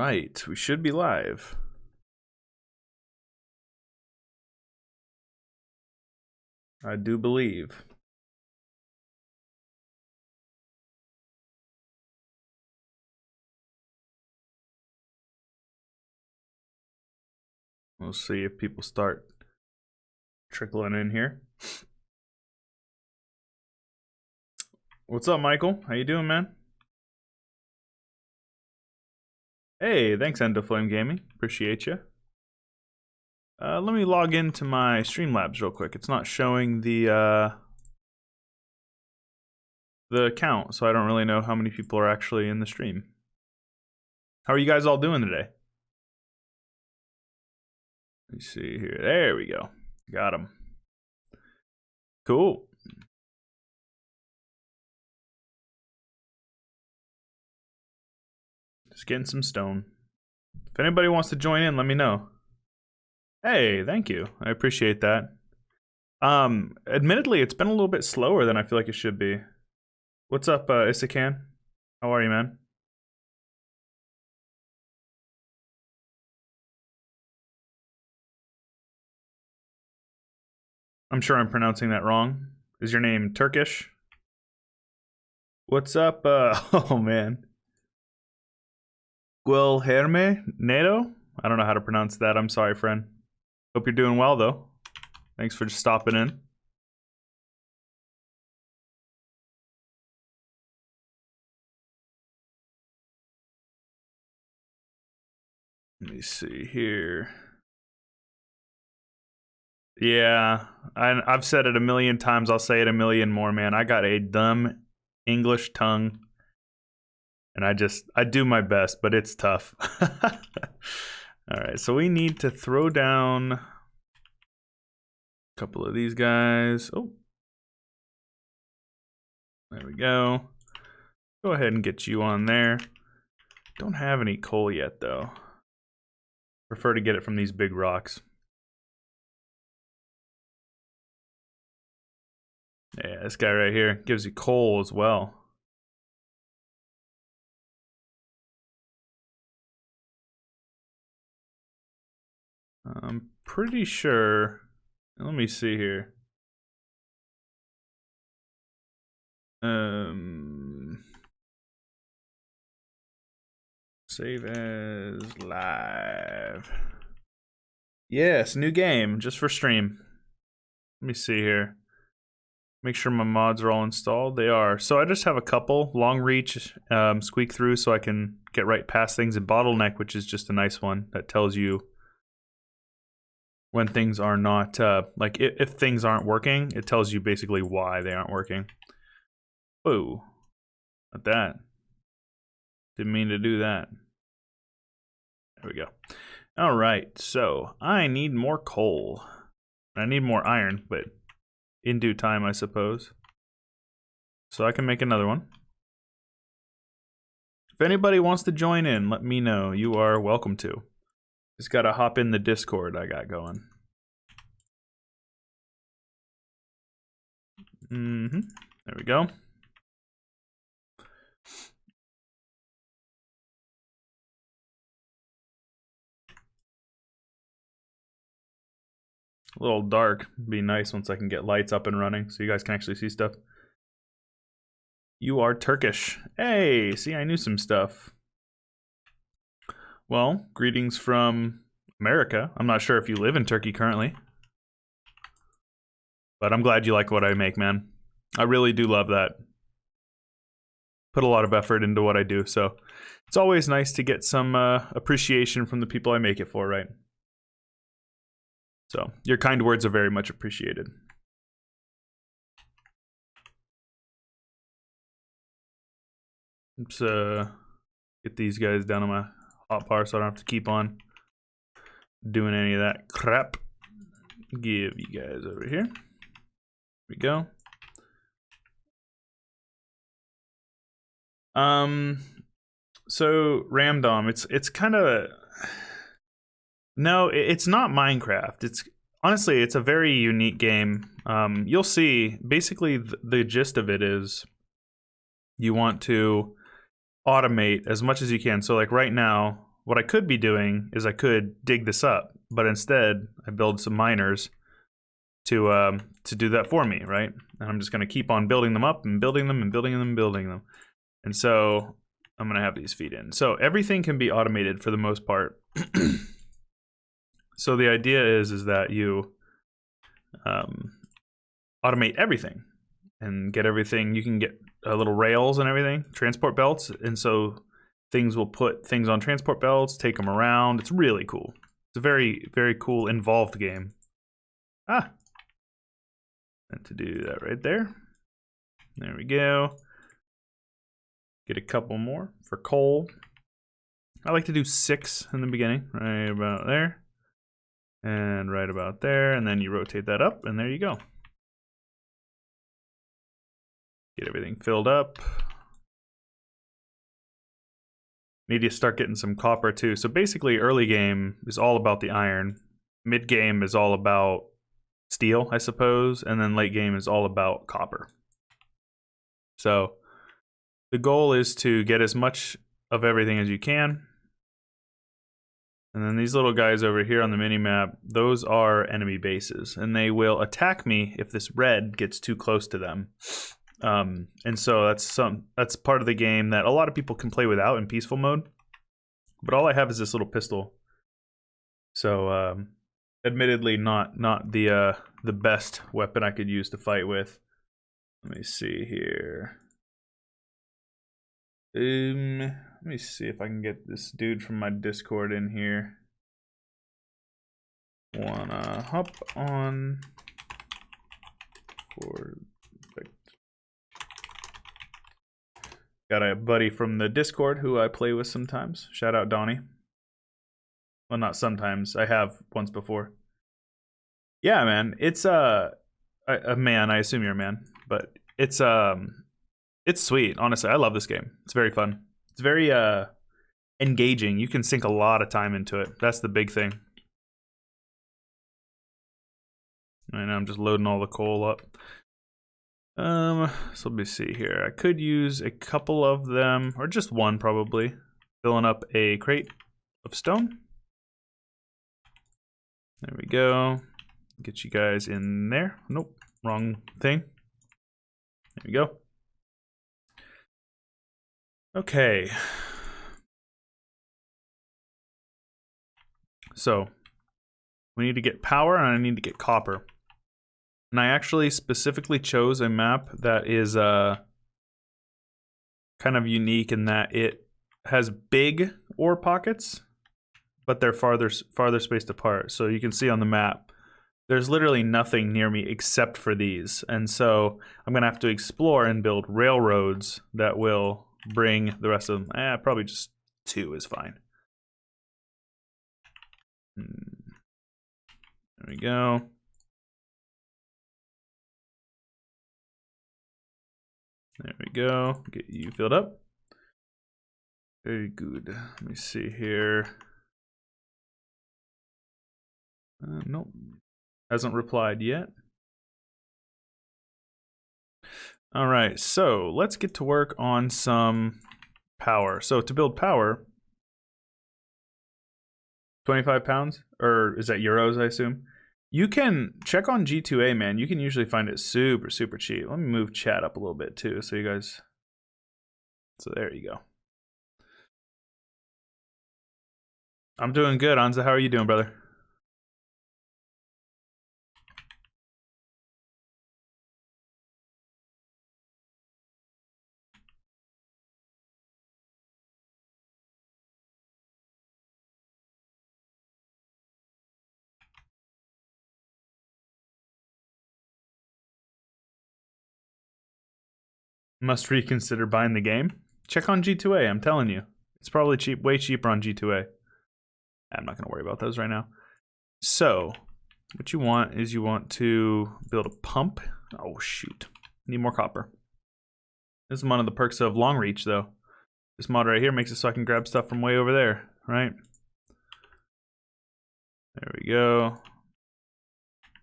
right, we should be live. I do believe. We'll see if people start trickling in here. What's up, Michael? How you doing, man? Hey, thanks, Endoflame Gaming. Appreciate you. Let me log into my Streamlabs real quick. It's not showing the count, so I don't really know how many people are actually in the stream. How are you guys all doing today? Let me see here. There we go. Got him. Cool. Just getting some stone. If anybody wants to join in, let me know. Hey, thank you. I appreciate that. Admittedly, it's been a little bit slower than I feel like it should be. What's up, Isakan? How are you, man? I'm sure I'm pronouncing that wrong. Is your name Turkish? What's up? Oh, man. Guilherme Neto? I don't know how to pronounce that. I'm sorry, friend. Hope you're doing well, though. Thanks for stopping in. Let me see here. Yeah, I've said it a million times. I'll say it a million more, man. I got a dumb English tongue. And I do my best, but it's tough. All right, so we need to throw down a couple of these guys. Oh, there we go. Go ahead and get you on there. Don't have any coal yet, though. Prefer to get it from these big rocks. Yeah, this guy right here gives you coal as well. I'm pretty sure. Let me see here. Save as live. Yes, new game just for stream. Let me see here. Make sure my mods are all installed. They are. So I just have a couple. Long reach, squeak through so I can get right past things, and bottleneck, which is just a nice one that tells you when things are not, like if things aren't working, it tells you basically why they aren't working. Oh, not that. Didn't mean to do that. There we go. All right, so I need more coal. I need more iron, but in due time, I suppose. So I can make another one. If anybody wants to join in, let me know. You are welcome to. Just gotta hop in the Discord I got going. There we go. A little dark. Be nice once I can get lights up and running so you guys can actually see stuff. You are Turkish. Hey, see, I knew some stuff. Well, greetings from America. I'm not sure if you live in Turkey currently, but I'm glad you like what I make, man. I really do love that. Put a lot of effort into what I do, so it's always nice to get some appreciation from the people I make it for, right? So your kind words are very much appreciated. Let's get these guys down on my hotbar so I don't have to keep on doing any of that crap. Give you guys over here. Here we go. So Ramdom, it's kind of, no, it's not Minecraft. It's honestly, it's a very unique game. You'll see, basically the gist of it is you want to automate as much as you can. So like right now, what I could be doing is I could dig this up, but instead I build some miners to do that for me, right? And I'm just going to keep on building them up and building them and building them and building them. And so I'm going to have these feed in. So everything can be automated for the most part. So the idea is that you automate everything and get everything. You can get little rails and everything, transport belts. And so things will put things on transport belts, take them around. It's really cool. It's a very, very cool, involved game. And to do that right there. There we go. Get a couple more for coal. I like to do 6 in the beginning, right about there. And right about there. And then you rotate that up, and there you go. Get everything filled up. Need to start getting some copper too. So basically, early game is all about the iron. Mid game is all about steel, I suppose, and then late game is all about copper. So the goal is to get as much of everything as you can. And then these little guys over here on the mini-map, those are enemy bases, and they will attack me if this red gets too close to them. And so that's part of the game that a lot of people can play without in peaceful mode. But all I have is this little pistol. So admittedly not the best weapon I could use to fight with. Let me see here. Let me see if I can get this dude from my Discord in here. Wanna hop on for got a buddy from the Discord who I play with sometimes. Shout out Donnie. Well, not sometimes. I have once before. Yeah, man. It's a man. I assume you're a man, but it's sweet. Honestly, I love this game. It's very fun. It's very engaging. You can sink a lot of time into it. That's the big thing. Right now I'm just loading all the coal up. So let me see here. I could use a couple of them, or just one probably. Filling up a crate of stone. There we go. Get you guys in there. Nope, wrong thing. There we go. Okay. So we need to get power and I need to get copper. And I actually specifically chose a map that is kind of unique in that it has big ore pockets, but they're farther spaced apart. So you can see on the map, there's literally nothing near me except for these. And so I'm going to have to explore and build railroads that will bring the rest of them. Probably just 2 is fine. There we go. There we go. Get you filled up. Very good. Let me see here. Nope. Hasn't replied yet. All right, so let's get to work on some power. So to build power, 25 pounds, or is that euros, I assume? You can check on G2A, man. You can usually find it super, super cheap. Let me move chat up a little bit too, so you guys. So there you go. I'm doing good, Anza. How are you doing, brother? Must reconsider buying the game. Check on G2A, I'm telling you. It's probably cheap, way cheaper on G2A. I'm not going to worry about those right now. So, what you want is you want to build a pump. Oh, shoot. Need more copper. This is one of the perks of long reach, though. This mod right here makes it so I can grab stuff from way over there, right? There we go.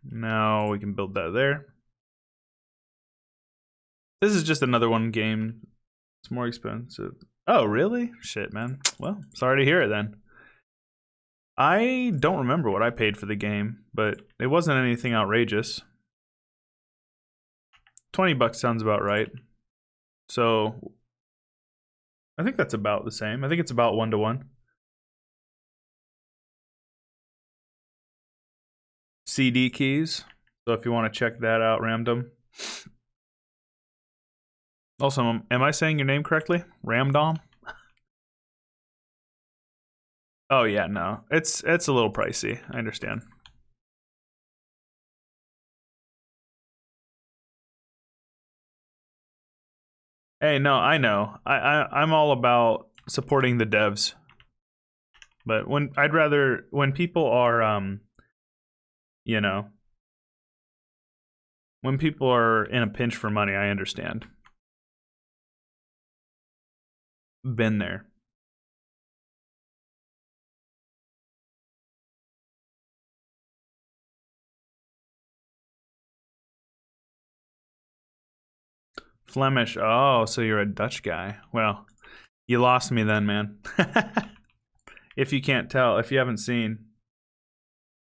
Now we can build that there. This is just another one game. It's more expensive. Oh, really? Shit, man. Well, sorry to hear it then. I don't remember what I paid for the game, but it wasn't anything outrageous. $20 sounds about right. So I think that's about the same. I think it's about 1-to-1. CD keys. So if you want to check that out, Ramdom. Also, am I saying your name correctly? Ramdom? Oh yeah, no. It's a little pricey. I understand. Hey, no, I know. I'm all about supporting the devs. But when people are you know, when people are in a pinch for money, I understand. Been there. Flemish. Oh, so you're a Dutch guy. Well, you lost me then, man. If you can't tell, if you haven't seen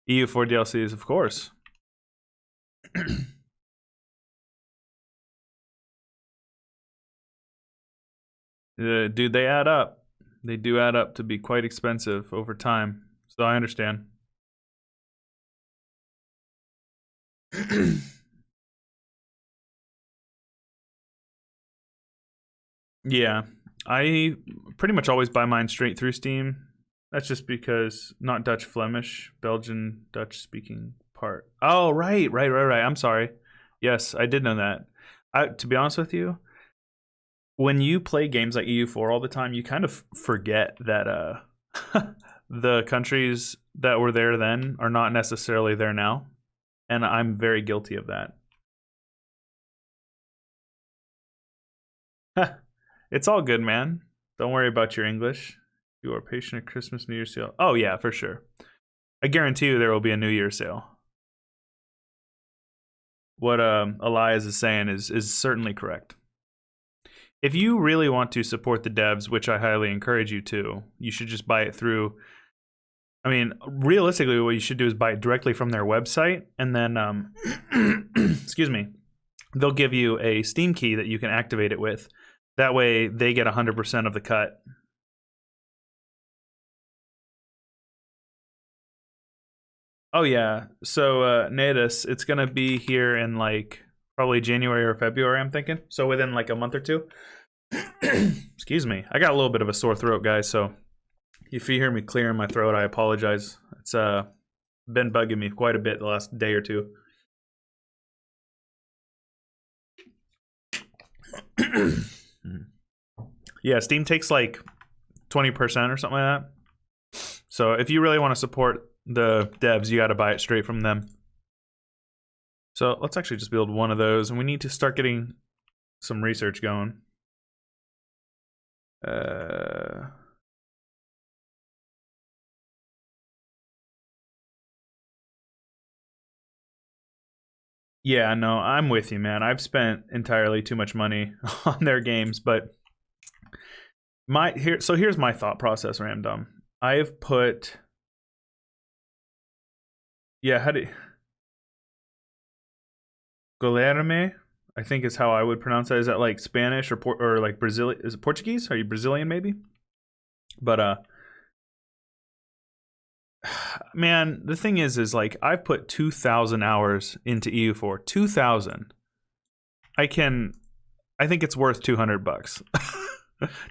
EU4 DLCs, of course. Dude, they add up. They do add up to be quite expensive over time. So I understand. Yeah, I pretty much always buy mine straight through Steam. That's just because not Dutch Flemish, Belgian Dutch speaking part. Oh, right. I'm sorry. Yes, I did know that. To be honest with you, when you play games like EU4 all the time, you kind of forget that the countries that were there then are not necessarily there now. And I'm very guilty of that. It's all good, man. Don't worry about your English. You are patient at Christmas, New Year's sale. Oh, yeah, for sure. I guarantee you there will be a New Year's sale. What Elias is saying is certainly correct. If you really want to support the devs, which I highly encourage you to, you should just buy it through. I mean, realistically, what you should do is buy it directly from their website, and then, excuse me, they'll give you a Steam key that you can activate it with. That way, they get 100% of the cut. Oh yeah, so Natus, it's gonna be here in like probably January or February, I'm thinking. So within like a month or two. Excuse me, I got a little bit of a sore throat, guys. So if you hear me clearing my throat, I apologize. It's been bugging me quite a bit the last day or two. Yeah, Steam takes like 20% or something like that. So if you really want to support the devs, you got to buy it straight from them. So let's actually just build one of those, and we need to start getting some research going. Yeah, no, I'm with you, man. I've spent entirely too much money on their games, but here's my thought process, Ramdom. I've put Guilherme, I think is how I would pronounce that. Is that like Spanish or like Brazilian? Is it Portuguese? Are you Brazilian maybe? But man, the thing is like I've put 2,000 hours into EU4. 2,000. I think it's worth $200.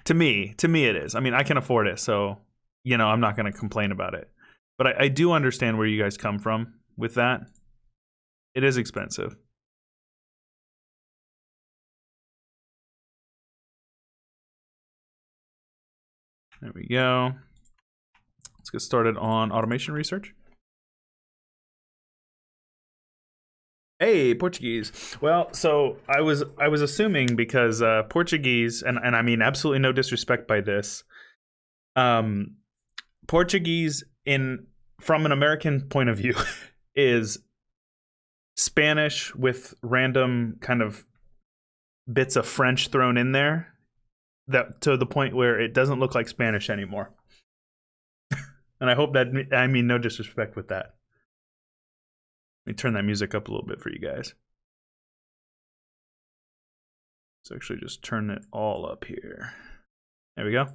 to me it is. I mean, I can afford it, so I'm not going to complain about it. But I do understand where you guys come from with that. It is expensive. There we go. Let's get started on automation research. Hey, Portuguese. Well, so I was assuming because Portuguese, and I mean absolutely no disrespect by this, Portuguese from an American point of view is Spanish with random kind of bits of French thrown in there, that to the point where it doesn't look like Spanish anymore. And I hope that, I mean no disrespect with that. Let me turn that music up a little bit for you guys. Let's actually just turn it all up here. There we go.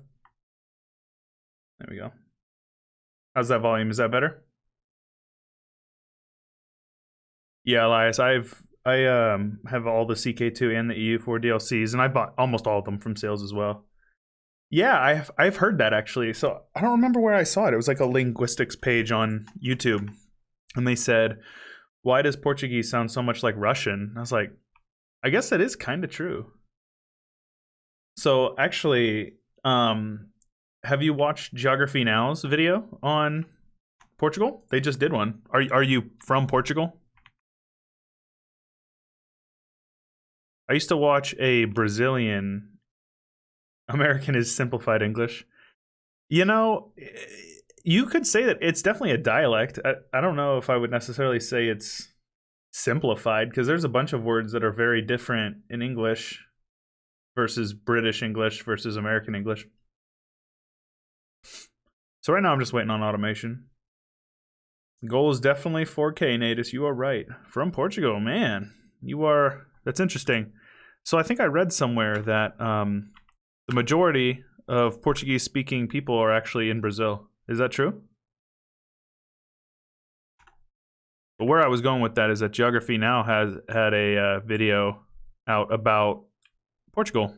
There we go. How's that volume? Is that better? Yeah, Elias, I have all the CK2 and the EU4 DLCs, and I bought almost all of them from sales as well. Yeah, I've heard that actually. So I don't remember where I saw it. It was like a linguistics page on YouTube, and they said, "Why does Portuguese sound so much like Russian?" I was like, I guess that is kind of true. So actually, have you watched Geography Now's video on Portugal? They just did one. Are you from Portugal? I used to watch a Brazilian. American is simplified English. You know, you could say that it's definitely a dialect. I don't know if I would necessarily say it's simplified, because there's a bunch of words that are very different in English versus British English versus American English. So right now I'm just waiting on automation. The goal is definitely 4K, Natus. You are right. From Portugal, man. You are. That's interesting. So I think I read somewhere that the majority of Portuguese-speaking people are actually in Brazil. Is that true? But where I was going with that is that Geography Now has had a video out about Portugal.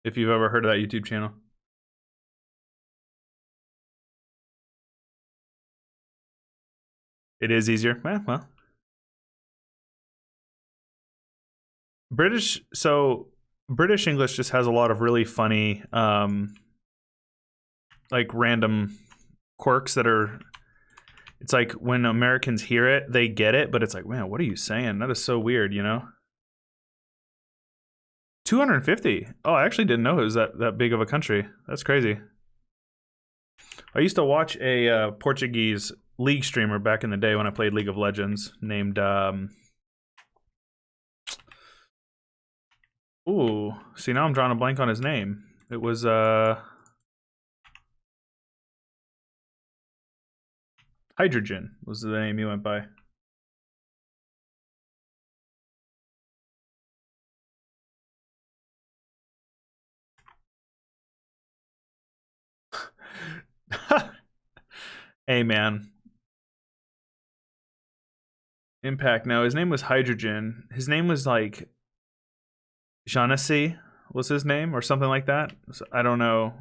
If you've ever heard of that YouTube channel. It is easier. Well. British English just has a lot of really funny like random quirks that are, it's like when Americans hear it, they get it, but it's like, man, what are you saying? That is so weird, you know? 250. Oh, I actually didn't know it was that big of a country. That's crazy. I used to watch a Portuguese League streamer back in the day when I played League of Legends named ooh, see, now I'm drawing a blank on his name. It was Hydrogen was the name he went by. Hey, man. Impact. No, his name was Hydrogen. His name was like Jeannessi was his name or something like that. So, I don't know.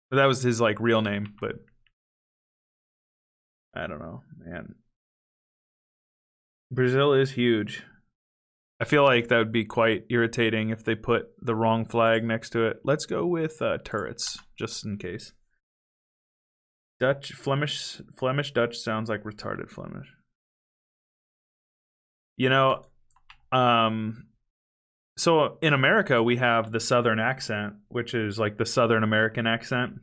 But that was his like real name, but I don't know, man. Brazil is huge. I feel like that would be quite irritating if they put the wrong flag next to it. Let's go with turrets, just in case. Dutch, Flemish Dutch sounds like retarded Flemish. You know, so in America we have the Southern accent, which is like the Southern American accent,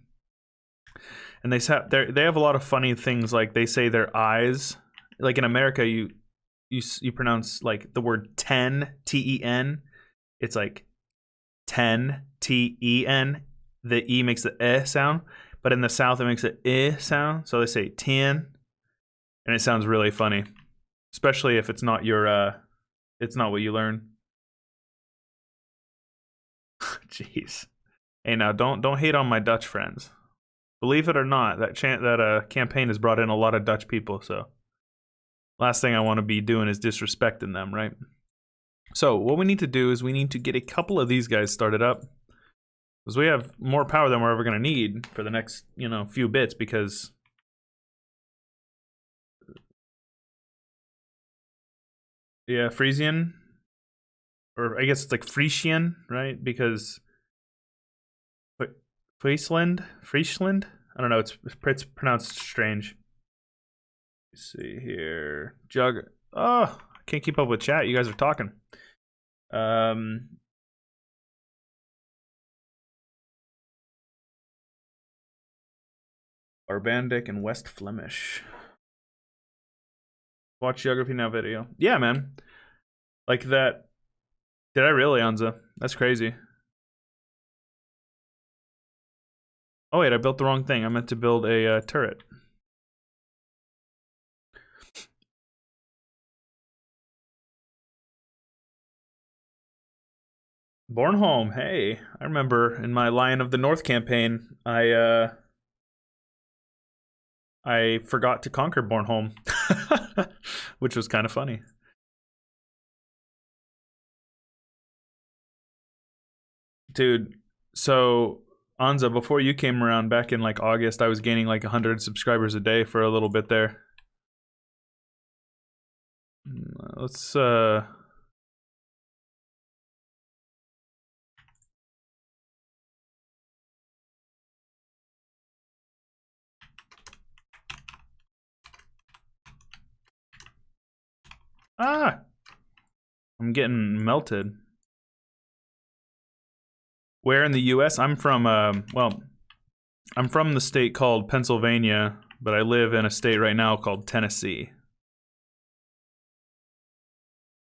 and they have a lot of funny things. Like they say their eyes. Like in America, you pronounce like the word ten, ten. It's like 10, ten. The e makes the eh sound, but in the South it makes the eh sound. So they say 10, and it sounds really funny, especially if it's not your it's not what you learn. Jeez. Hey, now don't hate on my Dutch friends. Believe it or not, that campaign has brought in a lot of Dutch people. So last thing I want to be doing is disrespecting them, right? So what we need to do is we need to get a couple of these guys started up, because we have more power than we're ever going to need for the next, few bits. Because yeah, Frisian, or I guess it's like Frisian, right? Because Friesland. I don't know. It's pronounced strange. Let's see here. Oh, I can't keep up with chat. You guys are talking. Arbandic and West Flemish. Watch Geography Now video. Yeah, man. Like that. Did I really, Anza? That's crazy. Oh wait, I built the wrong thing. I meant to build a turret. Bornholm, hey. I remember in my Lion of the North campaign, I forgot to conquer Bornholm, which was kind of funny. Dude, so Anza, before you came around back in like August, I was gaining like 100 subscribers a day for a little bit there. Let's ah, I'm getting melted. Where in the US? I'm from well, I'm from the state called Pennsylvania, but I live in a state right now called Tennessee.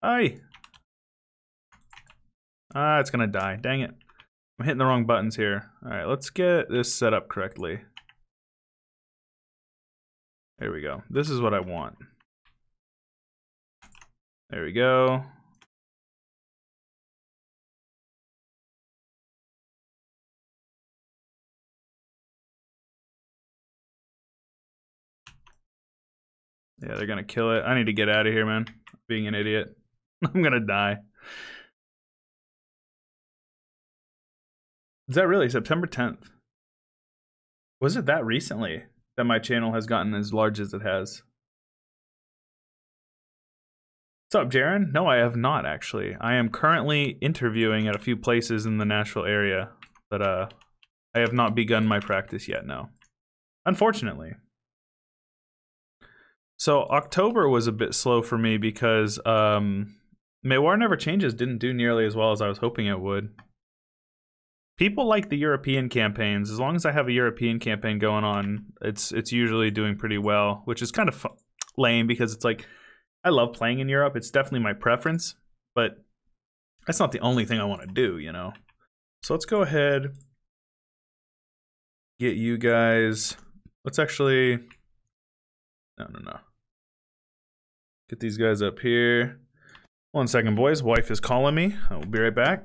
Aye. Ah, it's gonna die. Dang it. I'm hitting the wrong buttons here. Alright, let's get this set up correctly. There we go. This is what I want. There we go. Yeah, they're gonna kill it. I need to get out of here, man. Being an idiot. I'm gonna die. Is that really September 10th? Was it that recently that my channel has gotten as large as it has? What's up, Jaren? No, I have not actually. I am currently interviewing at a few places in the Nashville area, but I have not begun my practice yet, no. Unfortunately. So October was a bit slow for me because Maywar Never Changes didn't do nearly as well as I was hoping it would. People like the European campaigns. As long as I have a European campaign going on, it's usually doing pretty well, which is kind of lame because it's like I love playing in Europe. It's definitely my preference, but that's not the only thing I want to do, you know? So let's go ahead, get you guys. Let's actually, no. Get these guys up here. 1 second, boys. Wife is calling me. I will be right back.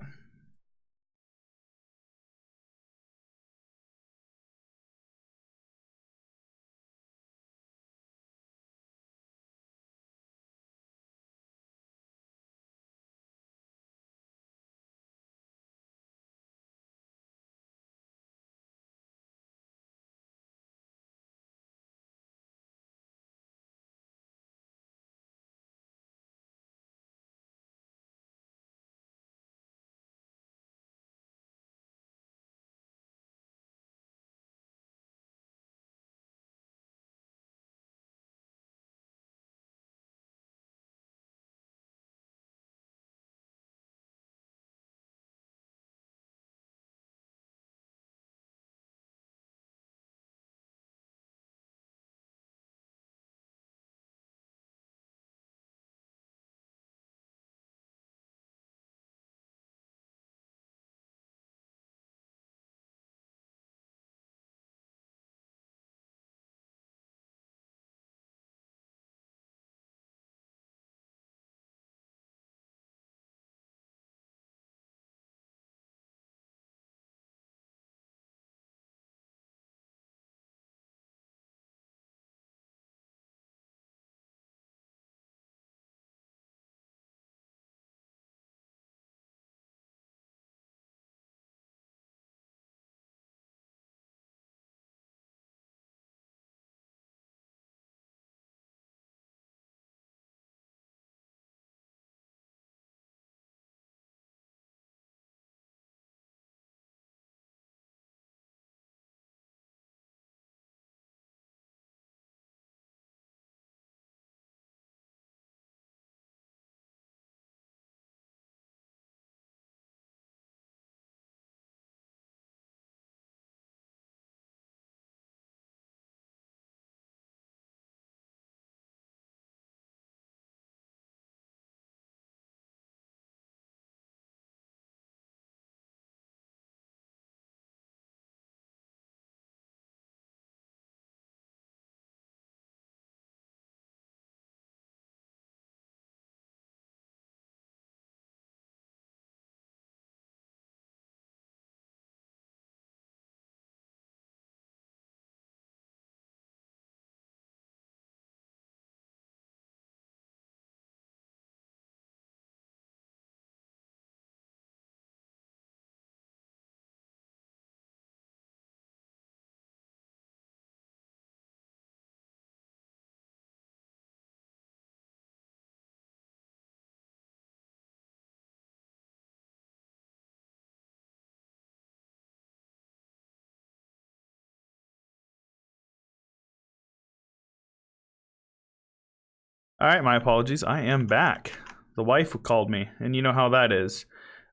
All right, my apologies. I am back. The wife called me, and you know how that is.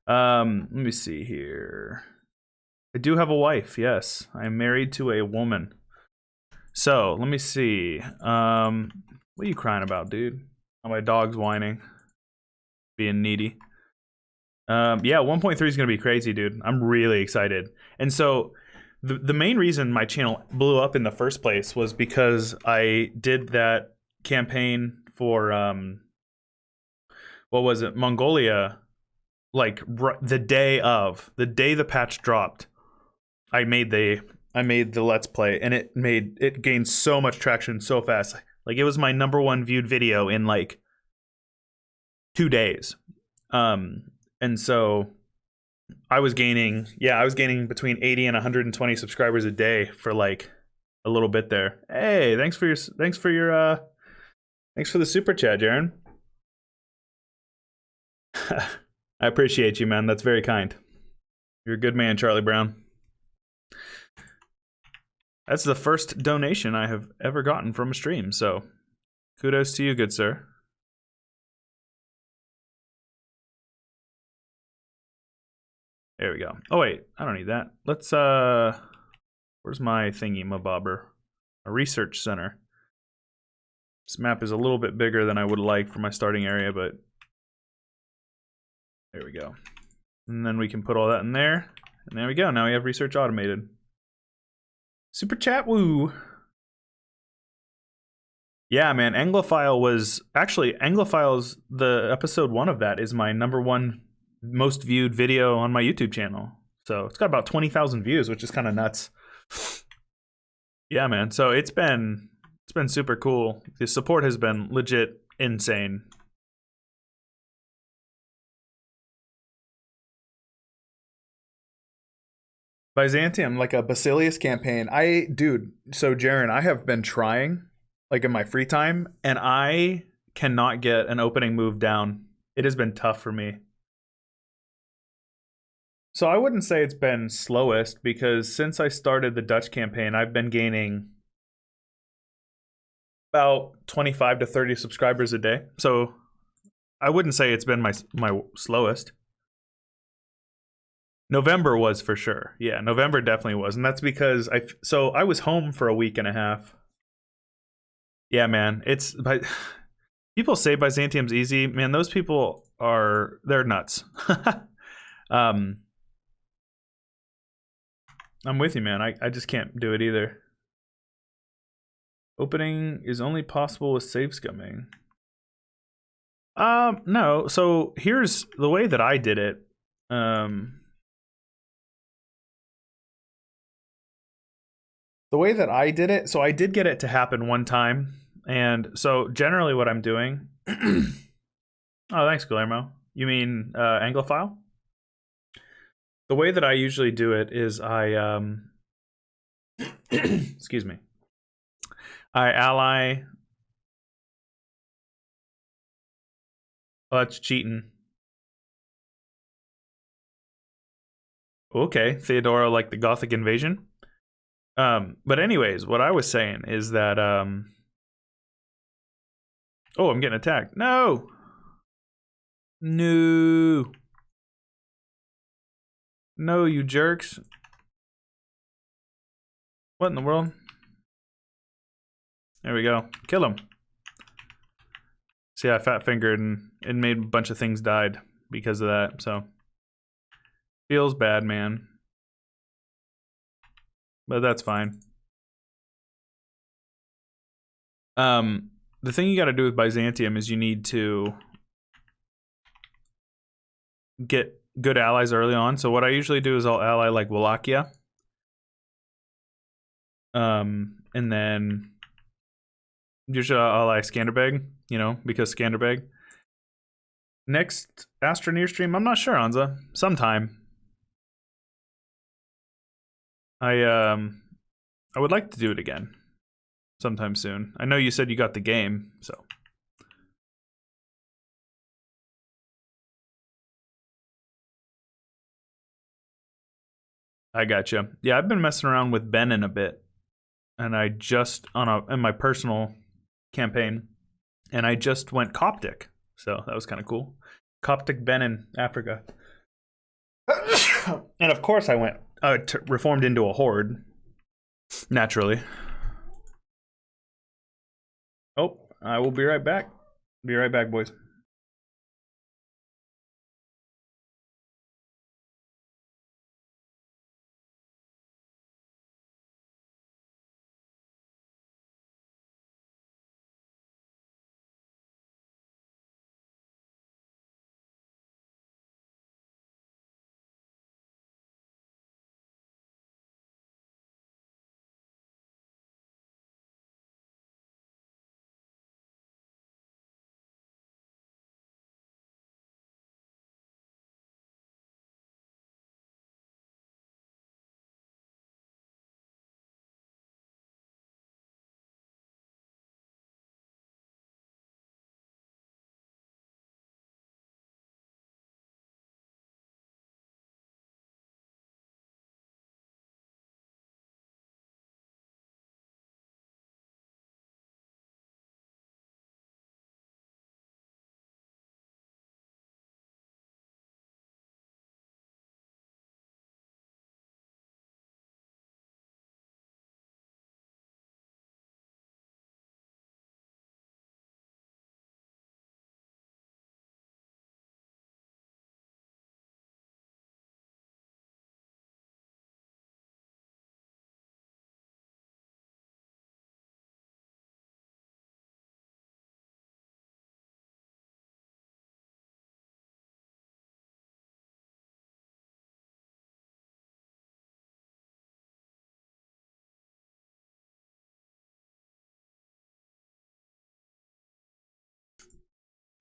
Let me see here. I do have a wife, yes. I am married to a woman. So, let me see. What are you crying about, dude? Oh, my dog's whining. Being needy. Yeah, 1.3 is going to be crazy, dude. I'm really excited. And so, the main reason my channel blew up in the first place was because I did that campaign for, what was it? Mongolia, like the day the patch dropped. I made the Let's Play, and it gained so much traction so fast. Like, it was my #1 viewed video in like 2 days. And so I was gaining between 80 and 120 subscribers a day for like a little bit there. Hey, thanks for the super chat, Jaren. I appreciate you, man. That's very kind. You're a good man, Charlie Brown. That's the first donation I have ever gotten from a stream, so kudos to you, good sir. There we go. Oh wait, I don't need that. Let's where's my thingy, my bobber? A research center. This map is a little bit bigger than I would like for my starting area, but there we go. And then we can put all that in there. And there we go. Now we have research automated. Super chat, woo. Yeah, man. Anglophile's the episode 1 of that is my #1 most viewed video on my YouTube channel. So it's got about 20,000 views, which is kind of nuts. Yeah, man. So it's been super cool. The support has been legit insane. Byzantium, like a Basilius campaign. So Jaren, I have been trying, like in my free time, and I cannot get an opening move down. It has been tough for me. So I wouldn't say it's been slowest, because since I started the Dutch campaign, I've been gaining about 25 to 30 subscribers a day. So I wouldn't say it's been my slowest. November was for sure. Yeah, November definitely was. And that's because I was home for a week and a half. Yeah, man. People say Byzantium's easy. Man, those people they're nuts. I'm with you, man. I just can't do it either. Opening is only possible with save scumming. No. So here's the way that I did it. The way that I did it, so I did get it to happen one time. And so generally what I'm doing... Oh, thanks, Guillermo. You mean Anglophile? The way that I usually do it is I... excuse me. I ally... Oh, that's cheating. Okay, Theodora, like the Gothic invasion. But anyways, what I was saying is that, oh, I'm getting attacked. No! No! No, you jerks. What in the world? There we go. Kill him. See, I fat fingered and it made a bunch of things died because of that, so. Feels bad, man. But that's fine. The thing you gotta do with Byzantium is you need to get good allies early on. So what I usually do is I'll ally like Wallachia. And then usually I'll ally Skanderbeg, because Skanderbeg. Next Astroneer stream, I'm not sure, Anza. Sometime. I would like to do it again sometime soon. I know you said you got the game, so. I gotcha. Yeah, I've been messing around with Benin a bit, and I just in my personal campaign, and I just went Coptic, so that was kind of cool. Coptic Benin, Africa. And of course I went reformed into a horde, naturally. Oh, I will be right back. Be right back, boys.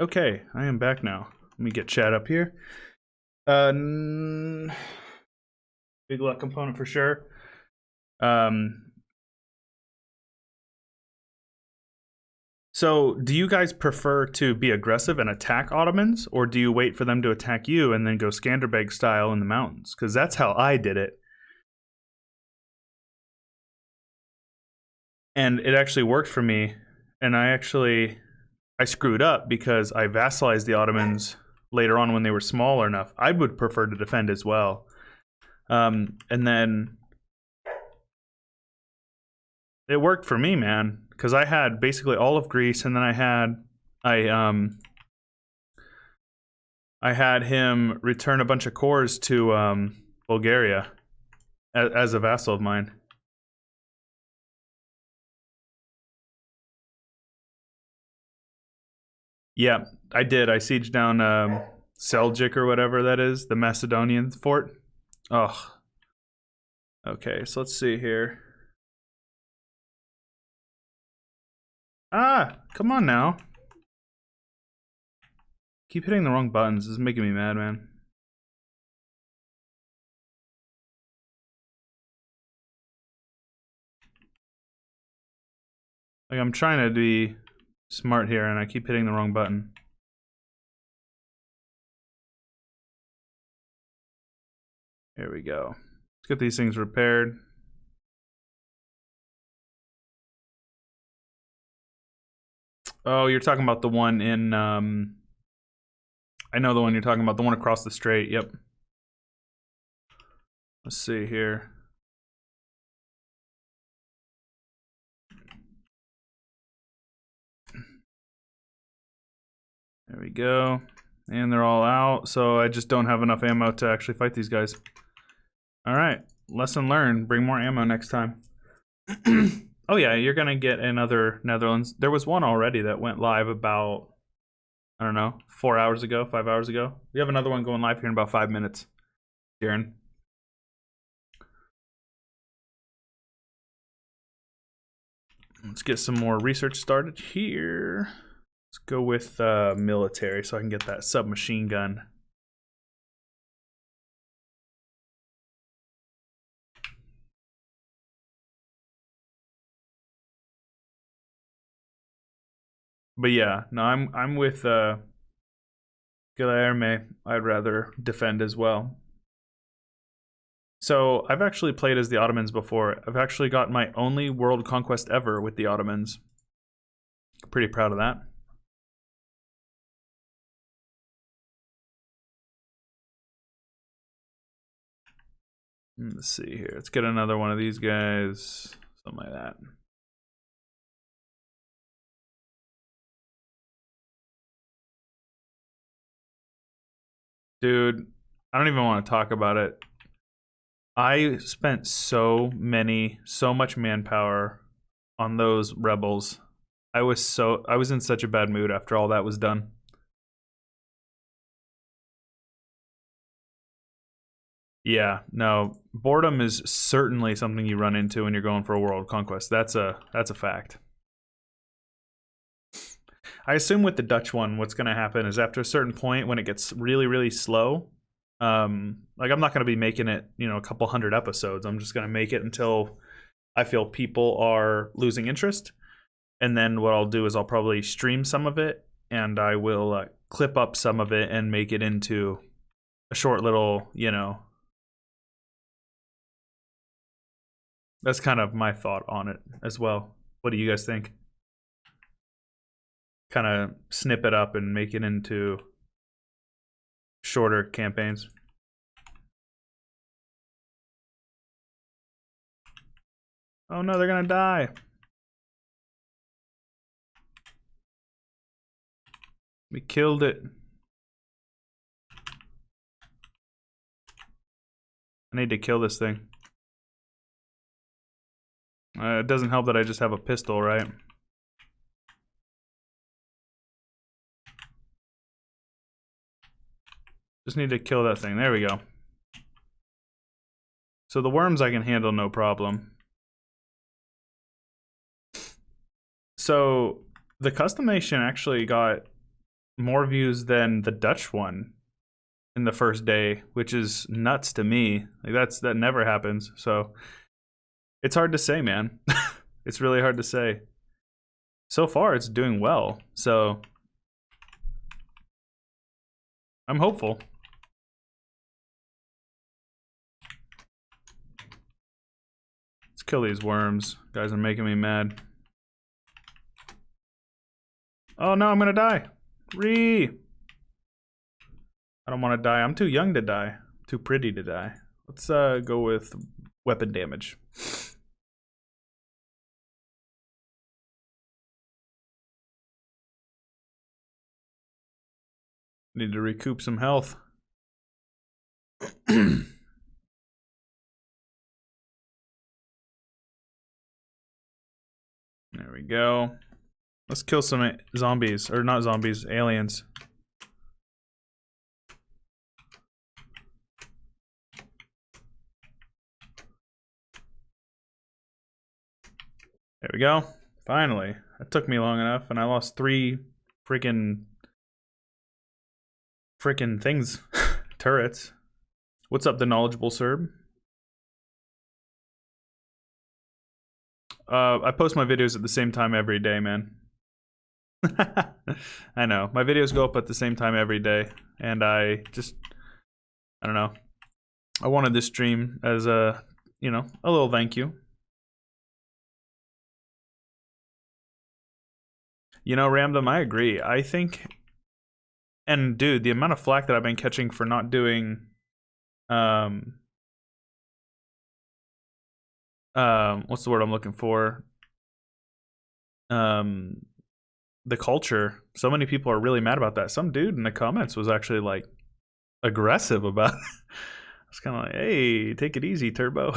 Okay, I am back now. Let me get chat up here. Big luck component for sure. So, do you guys prefer to be aggressive and attack Ottomans, or do you wait for them to attack you and then go Skanderbeg style in the mountains? Because that's how I did it. And it actually worked for me. And I screwed up because I vassalized the Ottomans later on when they were small enough. I would prefer to defend as well. And then it worked for me, man, because I had basically all of Greece, and then I had him return a bunch of cores to Bulgaria as a vassal of mine. Yeah, I did. I sieged down Seljuk or whatever that is, the Macedonian fort. Oh. Okay, so let's see here. Ah, come on now. Keep hitting the wrong buttons. This is making me mad, man. Like, I'm trying to be smart here, and I keep hitting the wrong button. There we go. Let's get these things repaired. Oh, you're talking about the one in... I know the one you're talking about. The one across the strait. Yep. Let's see here. There we go. And they're all out, so I just don't have enough ammo to actually fight these guys. Alright, lesson learned. Bring more ammo next time. Oh yeah, you're gonna get another Netherlands. There was one already that went live about, I don't know, 4 hours ago, 5 hours ago. We have another one going live here in about 5 minutes, Darren. Let's get some more research started here. Let's go with military so I can get that submachine gun. But yeah, no, I'm with Guilherme. I'd rather defend as well. So I've actually played as the Ottomans before. I've actually got my only world conquest ever with the Ottomans. Pretty proud of that. Let's see here. Let's get another one of these guys. Something like that. Dude, I don't even want to talk about it. I spent so much manpower on those rebels. I was in such a bad mood after all that was done. Yeah, no, boredom is certainly something you run into when you're going for a world conquest. That's a fact. I assume with the Dutch one, what's going to happen is after a certain point, when it gets really, really slow, like I'm not going to be making it, a couple hundred episodes. I'm just going to make it until I feel people are losing interest, and then what I'll do is I'll probably stream some of it, and I will clip up some of it and make it into a short little, That's kind of my thought on it as well. What do you guys think? Kind of snip it up and make it into shorter campaigns. Oh no, they're gonna die. We killed it. I need to kill this thing. It doesn't help that I just have a pistol, right? Just need to kill that thing. There we go. So the worms I can handle no problem. So the customation actually got more views than the Dutch one in the first day, which is nuts to me. Like that never happens. So it's hard to say, man. It's really hard to say. So far, it's doing well. So I'm hopeful. Let's kill these worms. Guys are making me mad. Oh no, I'm gonna die. I don't want to die. I'm too young to die. Too pretty to die. Let's go with weapon damage. Need to recoup some health. There we go. Let's kill some zombies. Or not zombies, aliens. There we go. Finally. That took me long enough, and I lost 3 freaking things. Turrets. What's up, the knowledgeable Serb? I post my videos at the same time every day, man. I know. My videos go up at the same time every day, and I don't know. I wanted this stream as a little thank you. Ramdom, I agree. I think, and dude, the amount of flack that I've been catching for not doing, what's the word I'm looking for? The culture. So many people are really mad about that. Some dude in the comments was actually like aggressive about it. I was kind of like, hey, take it easy, Turbo.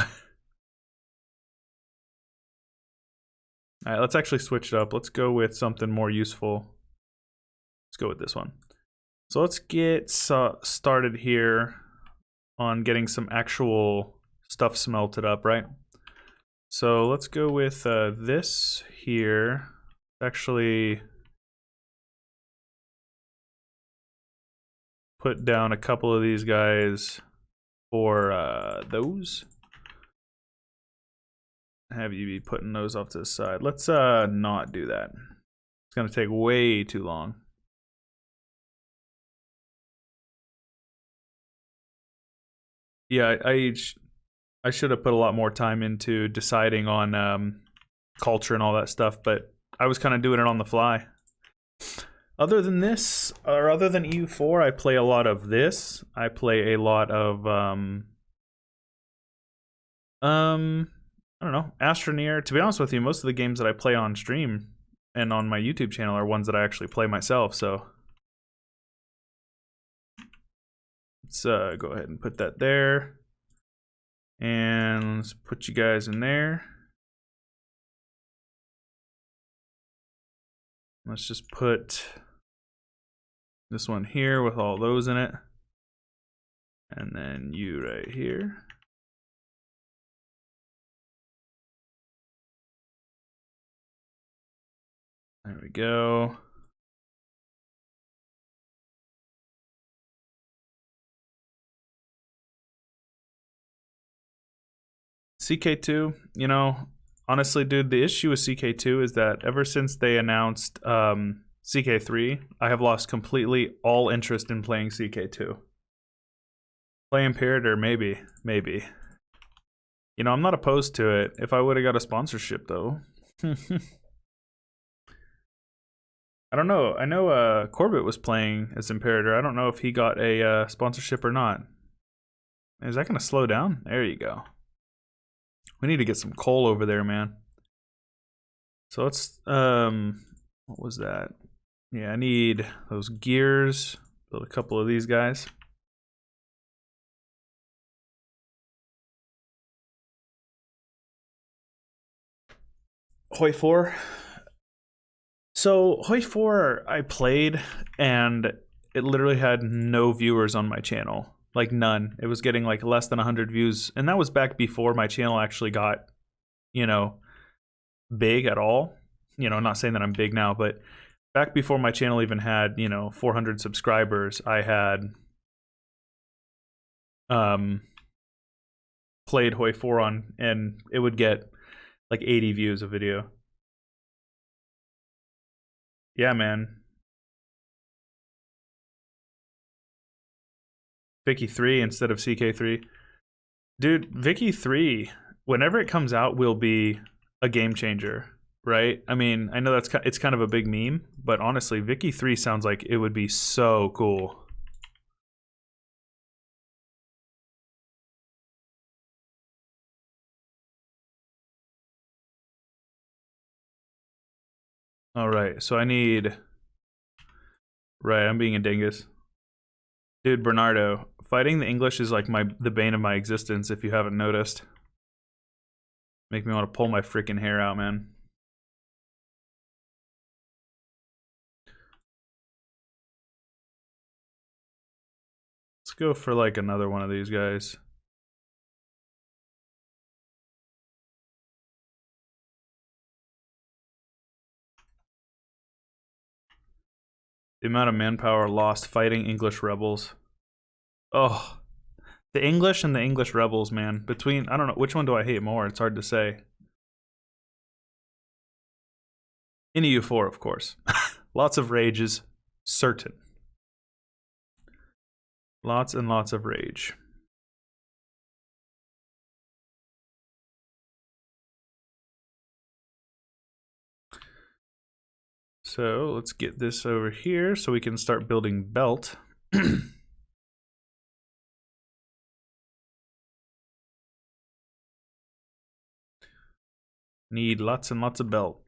All right, let's actually switch it up. Let's go with something more useful. Let's go with this one. So let's get started here on getting some actual stuff smelted up, right? So let's go with this here. Actually put down a couple of these guys for those. Have you be putting those off to the side. Let's not do that. It's gonna take way too long. Yeah, I should have put a lot more time into deciding on culture and all that stuff, but I was kind of doing it on the fly. Other than this, or other than EU4, I play a lot of this. I play a lot of I don't know. Astroneer. To be honest with you, most of the games that I play on stream and on my YouTube channel are ones that I actually play myself. So let's go ahead and put that there, and let's put you guys in there. Let's just put this one here with all those in it, and then you right here. There we go. CK2, you know, honestly, dude, the issue with CK2 is that ever since they announced CK3, I have lost completely all interest in playing CK2. Play Imperator, maybe. You know, I'm not opposed to it if I would have got a sponsorship, though. I don't know. I know Corbett was playing as Imperator. I don't know if he got a sponsorship or not. Is that going to slow down? There you go. We need to get some coal over there, man. So let's, what was that? Yeah, I need those gears. Build a couple of these guys. Hoi 4. So Hoi 4 I played, and it literally had no viewers on my channel. Like none. It was getting like less than 100 views. And that was back before my channel actually got, you know, big at all. You know, not saying that I'm big now, but back before my channel even had, you know, 400 subscribers, I had played Hoi 4 on, and it would get like 80 views a video. Yeah, man. Vicky 3 instead of CK3. Dude, Vicky 3, whenever it comes out, will be a game changer, right? I mean, I know it's kind of a big meme, but honestly, Vicky 3 sounds like it would be so cool. All right, so I need... Right, I'm being a dingus. Dude, Bernardo, fighting the English is like the bane of my existence, if you haven't noticed. Make me want to pull my freaking hair out, man. Let's go for like another one of these guys. The amount of manpower lost fighting English rebels. Oh, the English and the English rebels, man. Between, I don't know, which one do I hate more? It's hard to say. In EU4, of course. Lots of rage is certain. Lots and lots of rage. So let's get this over here so we can start building belt. Need lots and lots of belt.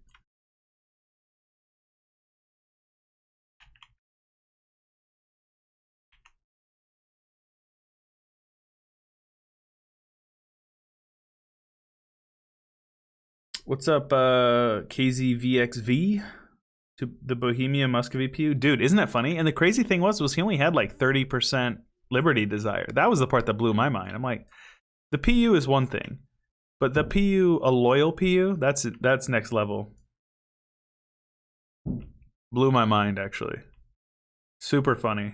What's up, KZVXV? To the Bohemia Muscovy PU? Dude, isn't that funny? And the crazy thing was he only had like 30% Liberty Desire. That was the part that blew my mind. I'm like, the PU is one thing, but the PU, a loyal PU, that's next level. Blew my mind, actually. Super funny.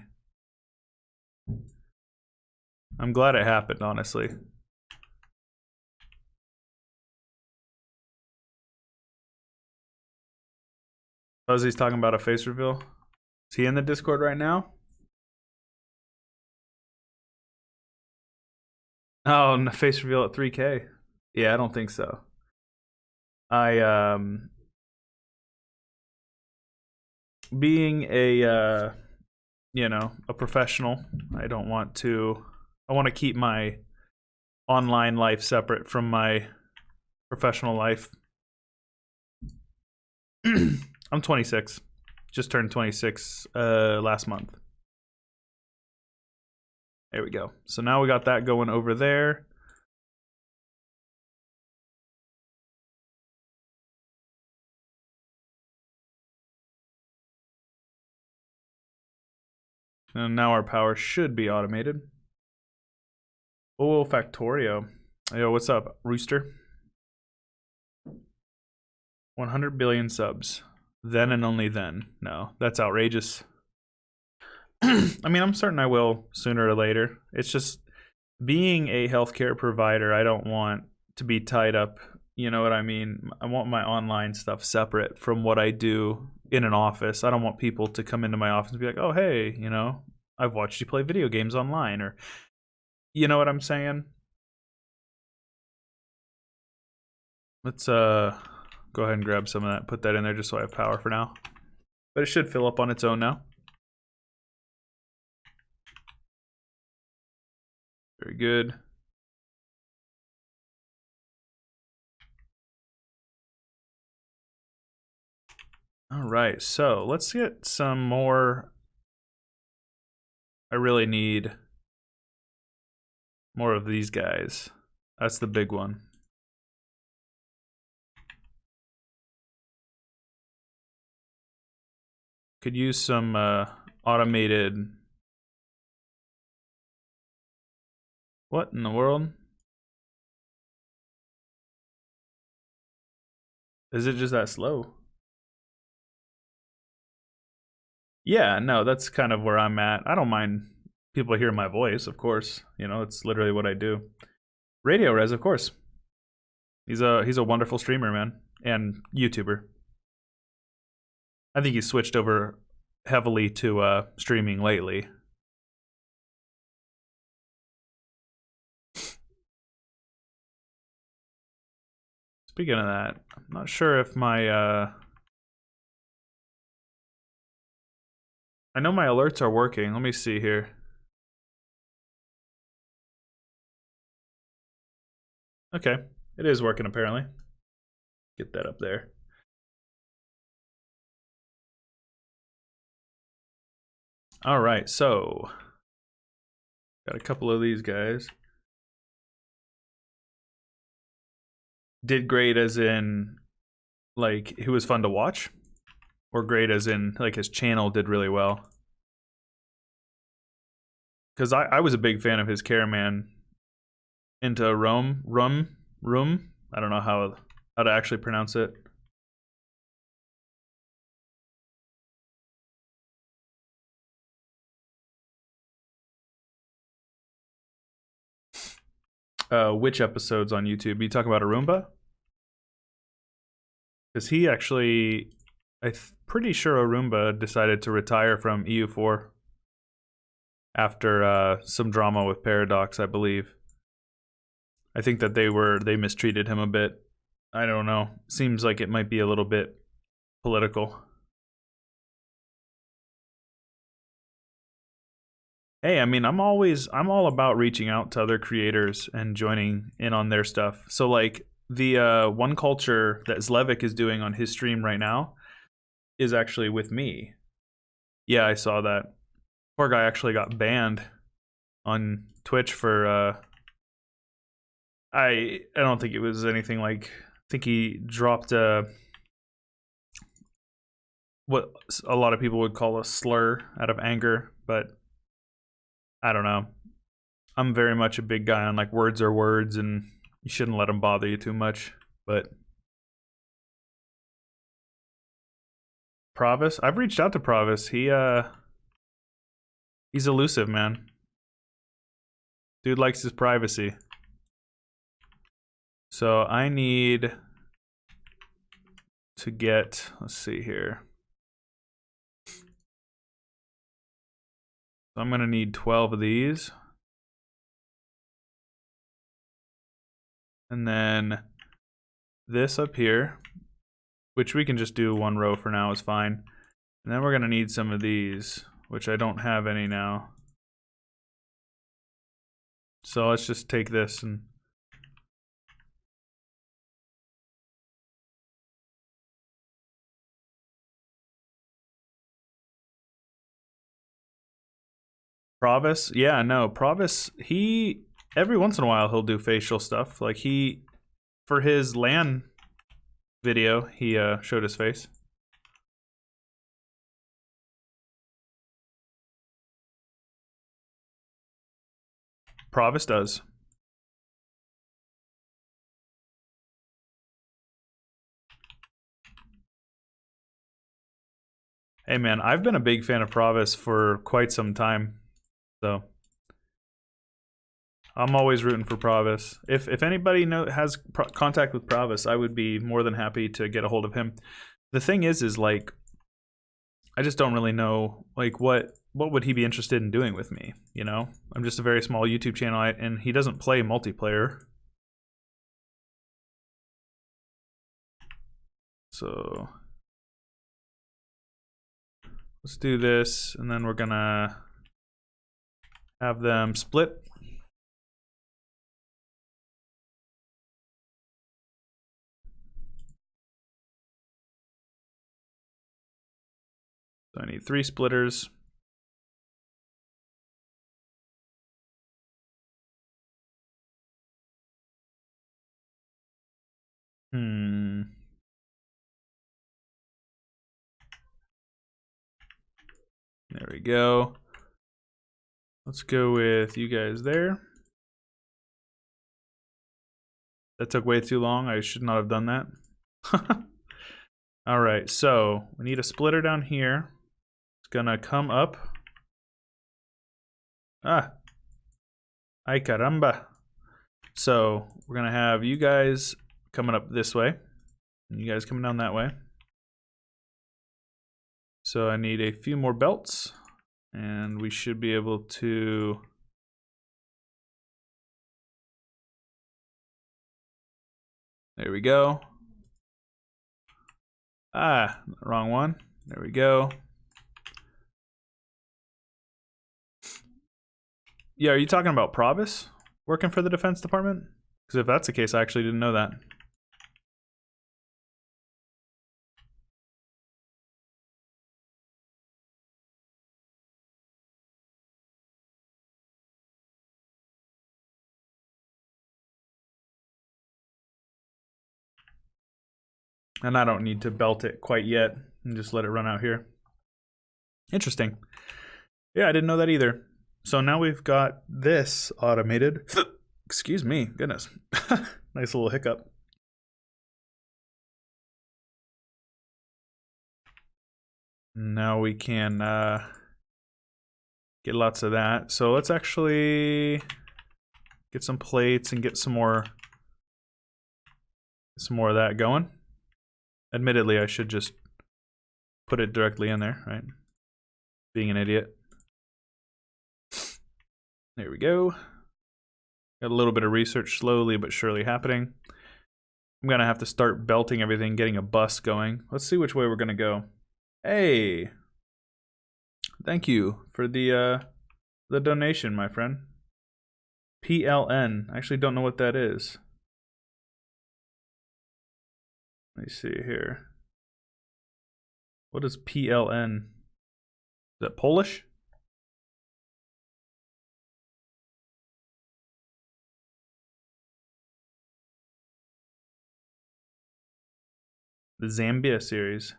I'm glad it happened, honestly. Fuzzy's talking about a face reveal. Is he in the Discord right now? Oh, and face reveal at 3K. Yeah, I don't think so. Being a you know, a professional, I want to keep my online life separate from my professional life. I'm 26. Just turned 26 last month. There we go. So now we got that going over there. And now our power should be automated. Oh, Factorio. Yo, what's up, Rooster? 100 billion subs. Then and only then. No, that's outrageous. I mean, I'm certain I will sooner or later. It's just being a healthcare provider, I don't want to be tied up. You know what I mean? I want my online stuff separate from what I do in an office. I don't want people to come into my office and be like, oh, hey, you know, I've watched you play video games online, or you know what I'm saying? Let's go ahead and grab some of that, put that in there just so I have power for now. But it should fill up on its own now. Very good. All right, so let's get some more. I really need more of these guys. That's the big one. Could use some automated. What in the world? Is it just that slow? Yeah, no, that's kind of where I'm at. I don't mind people hear my voice, of course. You know, it's literally what I do. Radio Res, of course. He's a wonderful streamer, man, and YouTuber. I think he's switched over heavily to streaming lately. Speaking of that, I'm not sure if my I know my alerts are working. Let me see here. Okay, it is working apparently. Get that up there. All right, so got a couple of these guys. Did great as in like he was fun to watch, or great as in like his channel did really well? Because I was a big fan of his Caraman into Room. I don't know how to actually pronounce it. Which episodes on YouTube? You talk about Arumba? Because he actually, I'm pretty sure Arumba decided to retire from EU4 after some drama with Paradox, I believe. I think that they mistreated him a bit. I don't know. Seems like it might be a little bit political. Hey, I mean, I'm all about reaching out to other creators and joining in on their stuff. So like the one culture that Zlevik is doing on his stream right now is actually with me. Yeah, I saw that. Poor guy actually got banned on Twitch for I don't think it was anything like, I think he dropped what a lot of people would call a slur out of anger, but I don't know. I'm very much a big guy on like words are words, and you shouldn't let them bother you too much. But Provis, I've reached out to Provis. He's elusive, man. Dude likes his privacy. So I need to get, let's see here. So I'm gonna need 12 of these. And then this up here, which we can just do one row for now is fine. And then we're gonna need some of these, which I don't have any now. So let's just take this and Provis? Yeah, no. Provis, he every once in a while he'll do facial stuff. Like he for his LAN video, he showed his face. Provis does. Hey man, I've been a big fan of Provis for quite some time, so I'm always rooting for Provis. If anybody has contact with Provis, I would be more than happy to get a hold of him. The thing is like, I just don't really know like what would he be interested in doing with me. You know, I'm just a very small YouTube channel, and he doesn't play multiplayer. So let's do this, and then we're gonna have them split. So I need 3 splitters. There we go. Let's go with you guys there. That took way too long. I should not have done that. All right, so we need a splitter down here. It's gonna come up. Ay caramba. So we're gonna have you guys coming up this way, and you guys coming down that way. So I need a few more belts, and we should be able to... There we go. Ah, wrong one. There we go. Yeah, are you talking about Provis working for the Defense Department? Because if that's the case, I actually didn't know that. And I don't need to belt it quite yet and just let it run out here. Interesting. Yeah, I didn't know that either. So now we've got this automated. Excuse me, goodness. Nice little hiccup. Now we can get lots of that. So let's actually get some plates and get some more of that going. Admittedly, I should just put it directly in there, right? Being an idiot. There we go. Got a little bit of research slowly but surely happening. I'm gonna have to start belting everything, getting a bus going. Let's see which way we're gonna go. Hey! Thank you for the donation, my friend. PLN. I actually don't know what that is. Let me see here. What is PLN? Is that Polish? The Zambia series.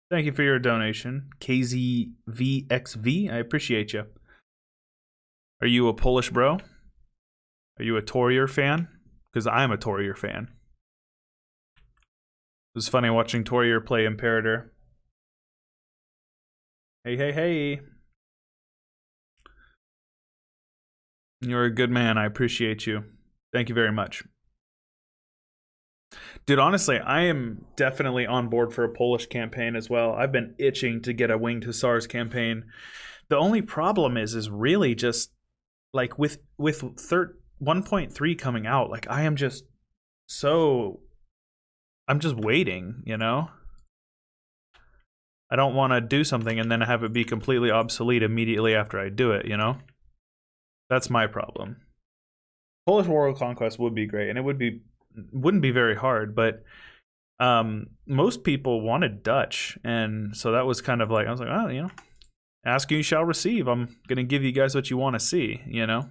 Thank you for your donation. KZVXV, I appreciate you. Are you a Polish bro? Are you a Torier fan? Because I'm a Torier fan. It was funny watching Torier play Imperator. Hey, hey, hey. You're a good man. I appreciate you. Thank you very much. Dude, honestly, I am definitely on board for a Polish campaign as well. I've been itching to get a Winged Hussars campaign. The only problem is really just like with 1.3 coming out, like I am just I'm just waiting, you know? I don't want to do something and then have it be completely obsolete immediately after I do it, you know? That's my problem. Polish World Conquest would be great, and it wouldn't be very hard, but most people wanted Dutch, and so that was kind of like, I was like, oh, you know. ask and you shall receive. I'm gonna give you guys what you want to see, you know.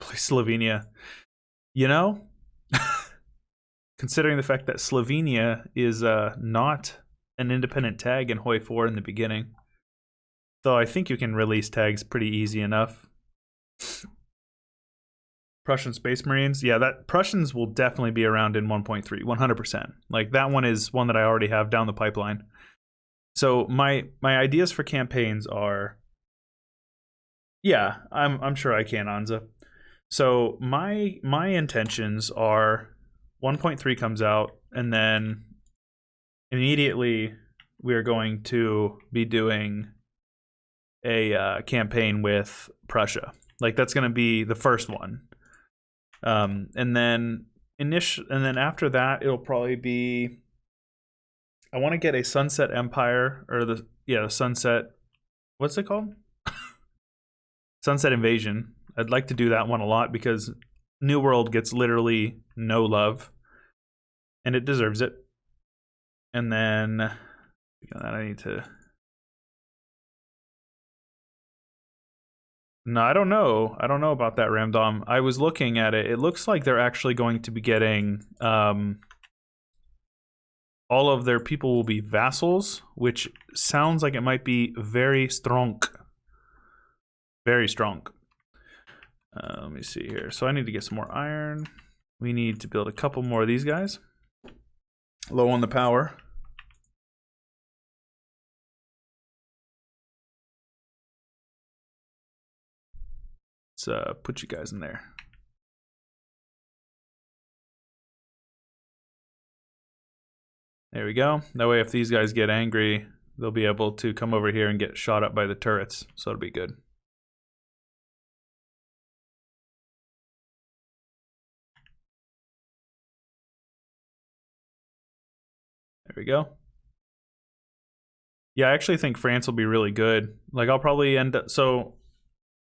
Play Slovenia. You know, considering the fact that Slovenia is not an independent tag in Hoi 4 in the beginning, so I think you can release tags pretty easy enough. Prussian Space Marines, yeah, that Prussians will definitely be around in 1.3, 100%. Like that one is one that I already have down the pipeline. So my ideas for campaigns are, yeah, I'm sure I can, Anza. So my intentions are 1.3 comes out, and then immediately we are going to be doing a campaign with Prussia. Like that's going to be the first one. And then after that, it'll probably be. I want to get a Sunset Empire or the Sunset. What's it called? Sunset Invasion. I'd like to do that one a lot because New World gets literally no love, and it deserves it. And then I need to. No, I don't know. I don't know about that, Ramdom. I was looking at it. It looks like they're actually going to be getting all of their people will be vassals, which sounds like it might be very strong. Very strong. Let me see here. So I need to get some more iron. We need to build a couple more of these guys. Low on the power. Let's put you guys in there. There we go. That way if these guys get angry, they'll be able to come over here and get shot up by the turrets. So it'll be good. There we go. Yeah, I actually think France will be really good. Like I'll probably end up, so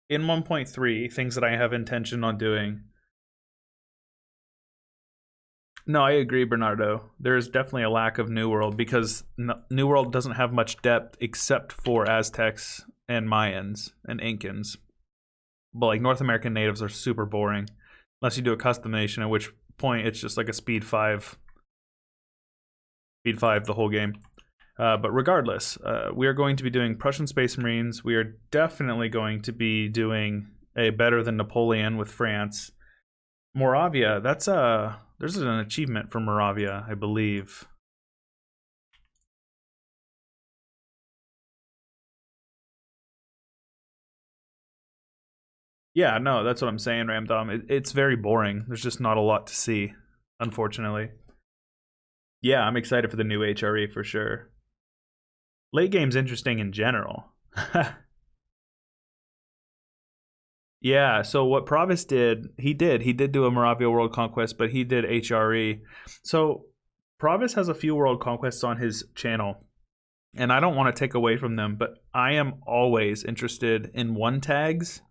in 1.3, things that I have intention on doing. No, I agree, Bernardo. There is definitely a lack of New World because New World doesn't have much depth except for Aztecs and Mayans and Incans. But like North American natives are super boring unless you do a custom nation, at which point it's just like a speed 5 the whole game. But regardless, we are going to be doing Prussian Space Marines. We are definitely going to be doing a better than Napoleon with France. Moravia, that's there's an achievement for Moravia, I believe. Yeah, no, that's what I'm saying, Ramdom. It's very boring. There's just not a lot to see, unfortunately. Yeah, I'm excited for the new HRE for sure. Late game's interesting in general. Yeah, so what Provis did, he did do a Moravia World Conquest, but he did HRE. So Provis has a few World Conquests on his channel, and I don't want to take away from them, but I am always interested in one tags,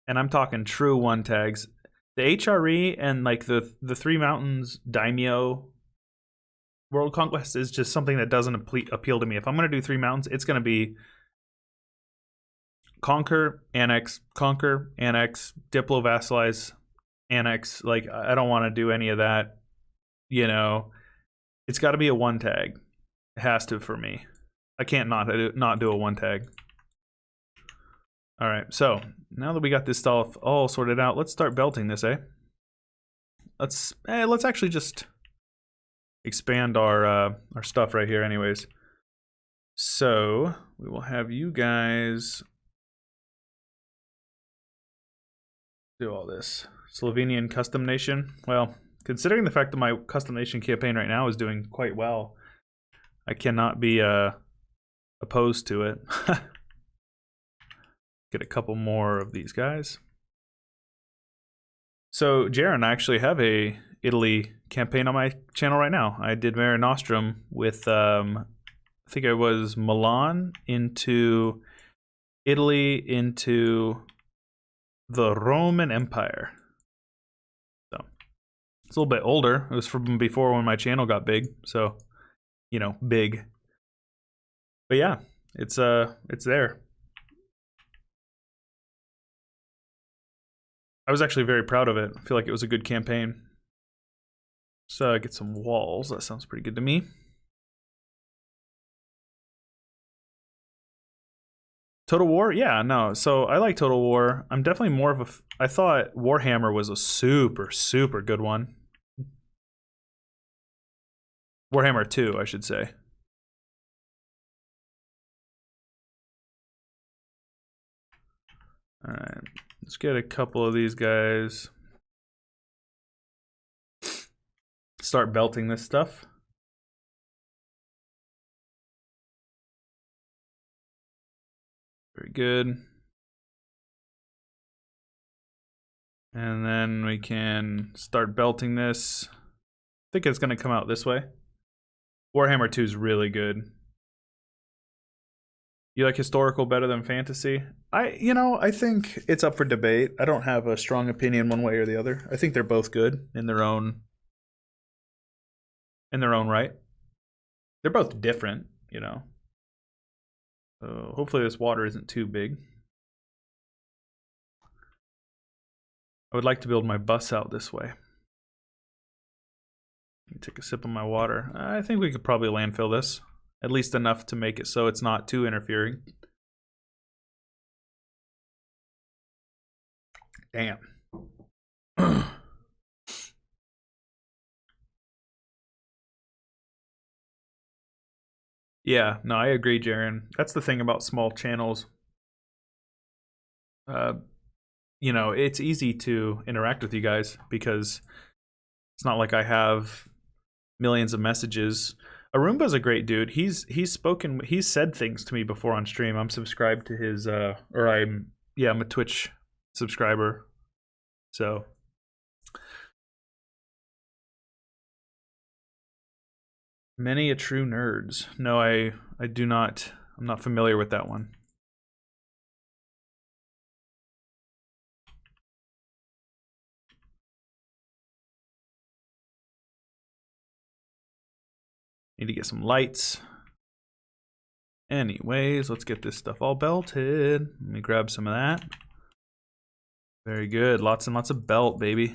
and I'm talking true one tags. The HRE and like the Three Mountains Daimyo World Conquest is just something that doesn't appeal to me. If I'm going to do Three Mountains, it's going to be conquer, annex, diplo vassalize, annex. Like I don't want to do any of that. You know, it's got to be a one tag. It has to for me. I can't not do a one tag. All right, so now that we got this stuff all sorted out, let's start belting this, eh? Let's actually just expand our stuff right here, anyways. So we will have you guys do all this. Slovenian custom nation. Well, considering the fact that my custom nation campaign right now is doing quite well, I cannot be opposed to it. Get a couple more of these guys. So, Jaren, I actually have a Italy campaign on my channel right now. I did Mare Nostrum with, I think it was Milan into Italy into the Roman Empire. So, it's a little bit older. It was from before when my channel got big. So, you know, big. But yeah, it's there. I was actually very proud of it. I feel like it was a good campaign. So get some walls. That sounds pretty good to me. Total War? Yeah, no. So I like Total War. I'm definitely more of a. I thought Warhammer was a super, super good one. Warhammer 2, I should say. Alright, let's get a couple of these guys. Start belting this stuff. Very good. And then we can start belting this. I think it's going to come out this way. Warhammer 2 is really good. You like historical better than fantasy? I think it's up for debate. I don't have a strong opinion one way or the other. I think they're both good in their own right. They're both different, you know. Hopefully this water isn't too big. I would like to build my bus out this way. Take a sip of my water. I think we could probably landfill this. At least enough to make it so it's not too interfering. Damn. Yeah, no, I agree, Jaren. That's the thing about small channels. It's easy to interact with you guys because it's not like I have millions of messages. Arumba's a great dude. He's said things to me before on stream. I'm subscribed to his I'm a Twitch subscriber. So many a true nerds. No, I do not. I'm not familiar with that one. Need to get some lights. Anyways, let's get this stuff all belted. Let me grab some of that. Very good. Lots and lots of belt, baby.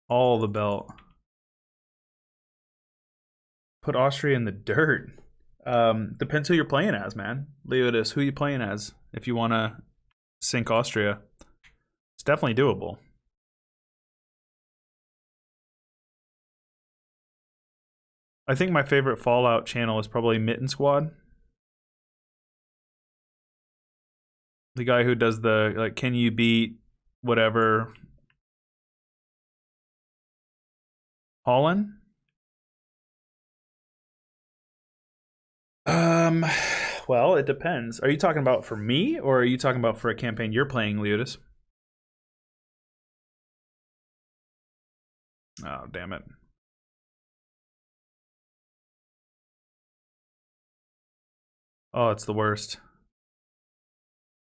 All the belt. Put Austria in the dirt. Depends who you're playing as, man. Leotis, who you playing as? If you want to sink Austria, it's definitely doable. I think my favorite Fallout channel is probably Mitten Squad. The guy who does the, like, can you beat whatever? Holland? Well, it depends. Are you talking about for me, or are you talking about for a campaign you're playing, Leotis? Oh, damn it. Oh, it's the worst.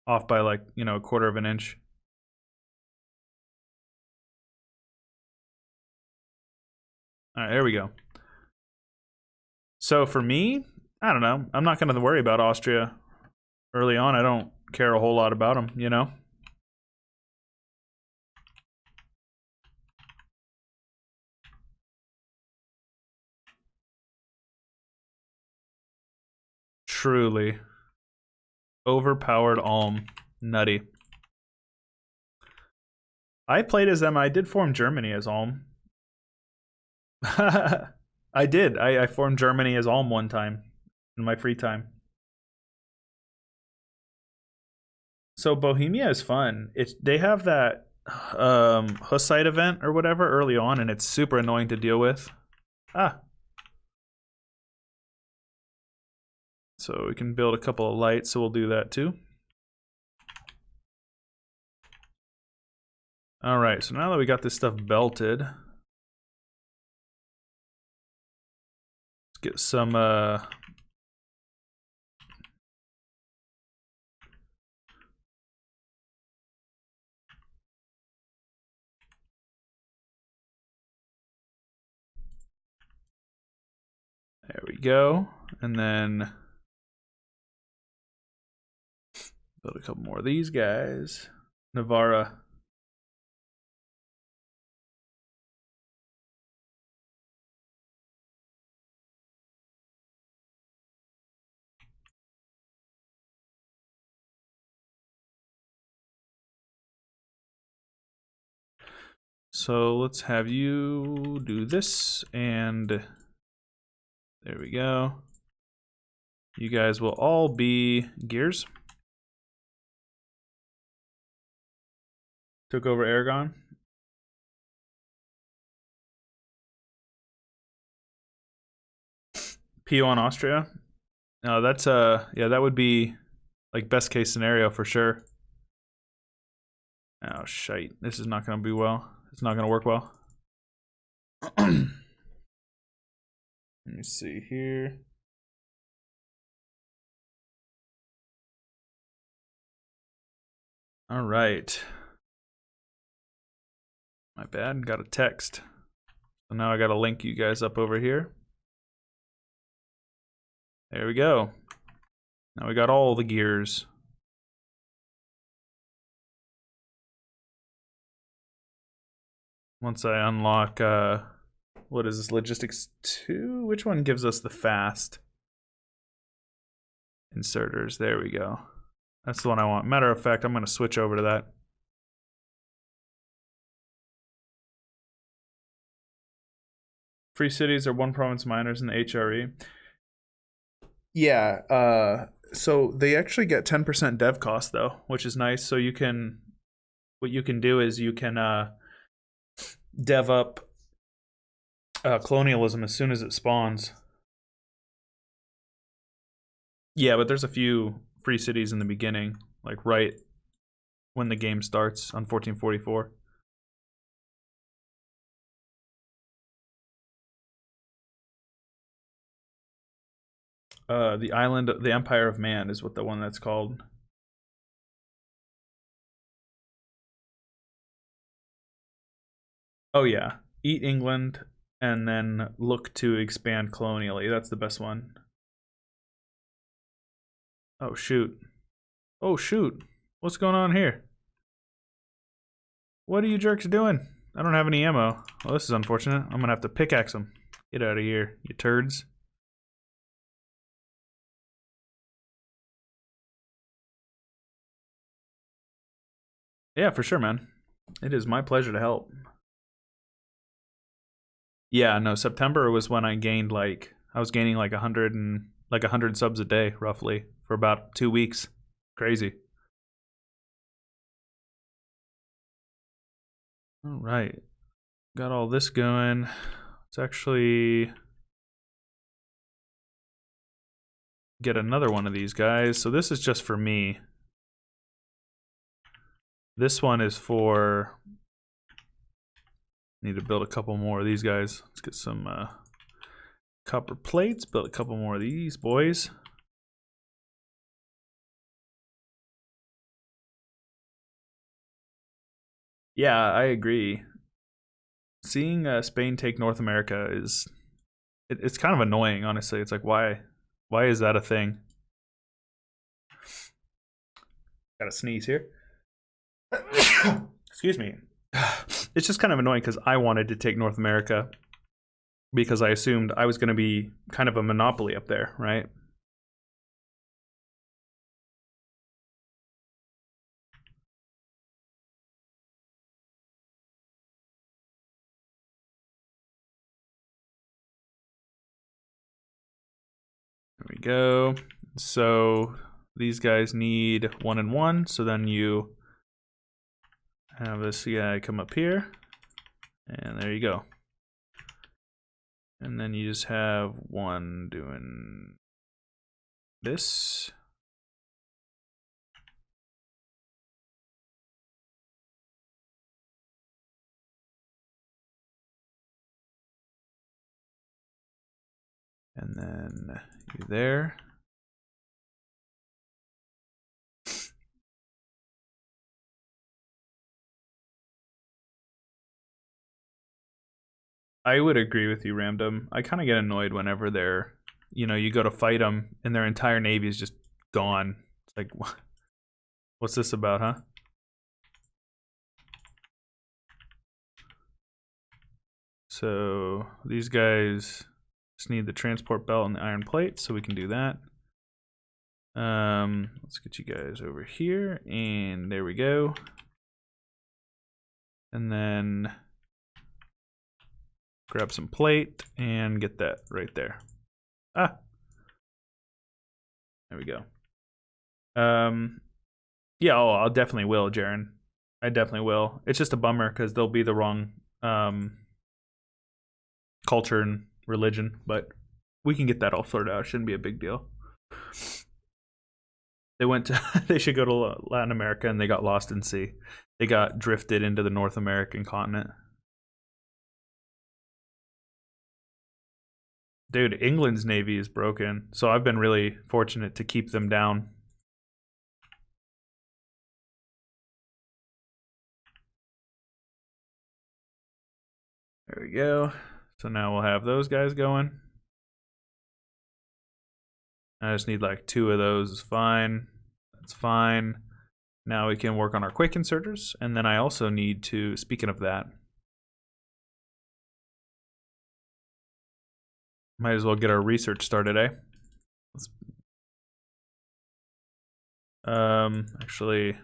Off by like, a quarter of an inch. All right, there we go. So for me, I don't know. I'm not going to worry about Austria early on. I don't care a whole lot about them, Truly. Overpowered Alm. Nutty. I played as them. I did form Germany as Alm. I did. I formed Germany as Alm one time in my free time. So Bohemia is fun. They have that Hussite event or whatever early on, and it's super annoying to deal with. So we can build a couple of lights, so we'll do that too. All right, so now that we got this stuff belted, let's get some there we we go. And then build a couple more of these guys. Navarra. So let's have you do this, and there we go. You guys will all be gears. Took over Aragon. PO on Austria. No, that's yeah, that would be like best case scenario for sure. Oh shite, this is not gonna be well. It's not gonna work well. Let me see here. All right. My bad, got a text. So now I gotta link you guys up over here. There we go. Now we got all the gears. Once I unlock, what is this, Logistics 2? Which one gives us the fast inserters? There we go. That's the one I want. Matter of fact, I'm gonna switch over to that. Free cities are one province miners in the HRE. Yeah, so they actually get 10% dev cost though, which is nice. So you can, what you can do is you can dev up colonialism as soon as it spawns. Yeah, but there's a few free cities in the beginning, like right when the game starts on 1444. The island, the Empire of Man is what the one that's called. Oh yeah, eat England and then look to expand colonially. That's the best one. Oh shoot. Oh shoot. What's going on here? What are you jerks doing? I don't have any ammo. Well, this is unfortunate. I'm gonna have to pickaxe them. Get out of here, you turds. Yeah, for sure, man. It is my pleasure to help. Yeah, no, September was when I gained like, I was gaining like 100 subs a day roughly for about 2 weeks. Crazy. All right, got all this going. Let's actually get another one of these guys. So this is just for me. This one is for, need to build a couple more of these guys. Let's get some copper plates, build a couple more of these boys. Yeah, I agree. Seeing Spain take North America is, it's kind of annoying, honestly. It's like, why is that a thing? Gotta sneeze here. Excuse me. It's just kind of annoying because I wanted to take North America because I assumed I was going to be kind of a monopoly up there, right? There we go. So these guys need 1 and 1. So then you have this guy come up here, and there you go. And then you just have one doing this. And then you there. I would agree with you, Ramdom. I kind of get annoyed whenever they're you go to fight them and their entire navy is just gone. It's like, what's this about, huh? So these guys just need the transport belt and the iron plate, so we can do that. Let's get you guys over here, and there we go. And then grab some plate and get that right there. Ah, there we go. Yeah, I definitely will, Jaren. I definitely will. It's just a bummer because they'll be the wrong culture and religion, but we can get that all sorted out. It shouldn't be a big deal. They should go to Latin America, and they got lost in sea. They got drifted into the North American continent. Dude, England's navy is broken, so I've been really fortunate to keep them down. There we go. So now we'll have those guys going. I just need like 2 of those is fine. That's fine. Now we can work on our quick inserters, and then I also need to, speaking of that, might as well get our research started, eh? Actually,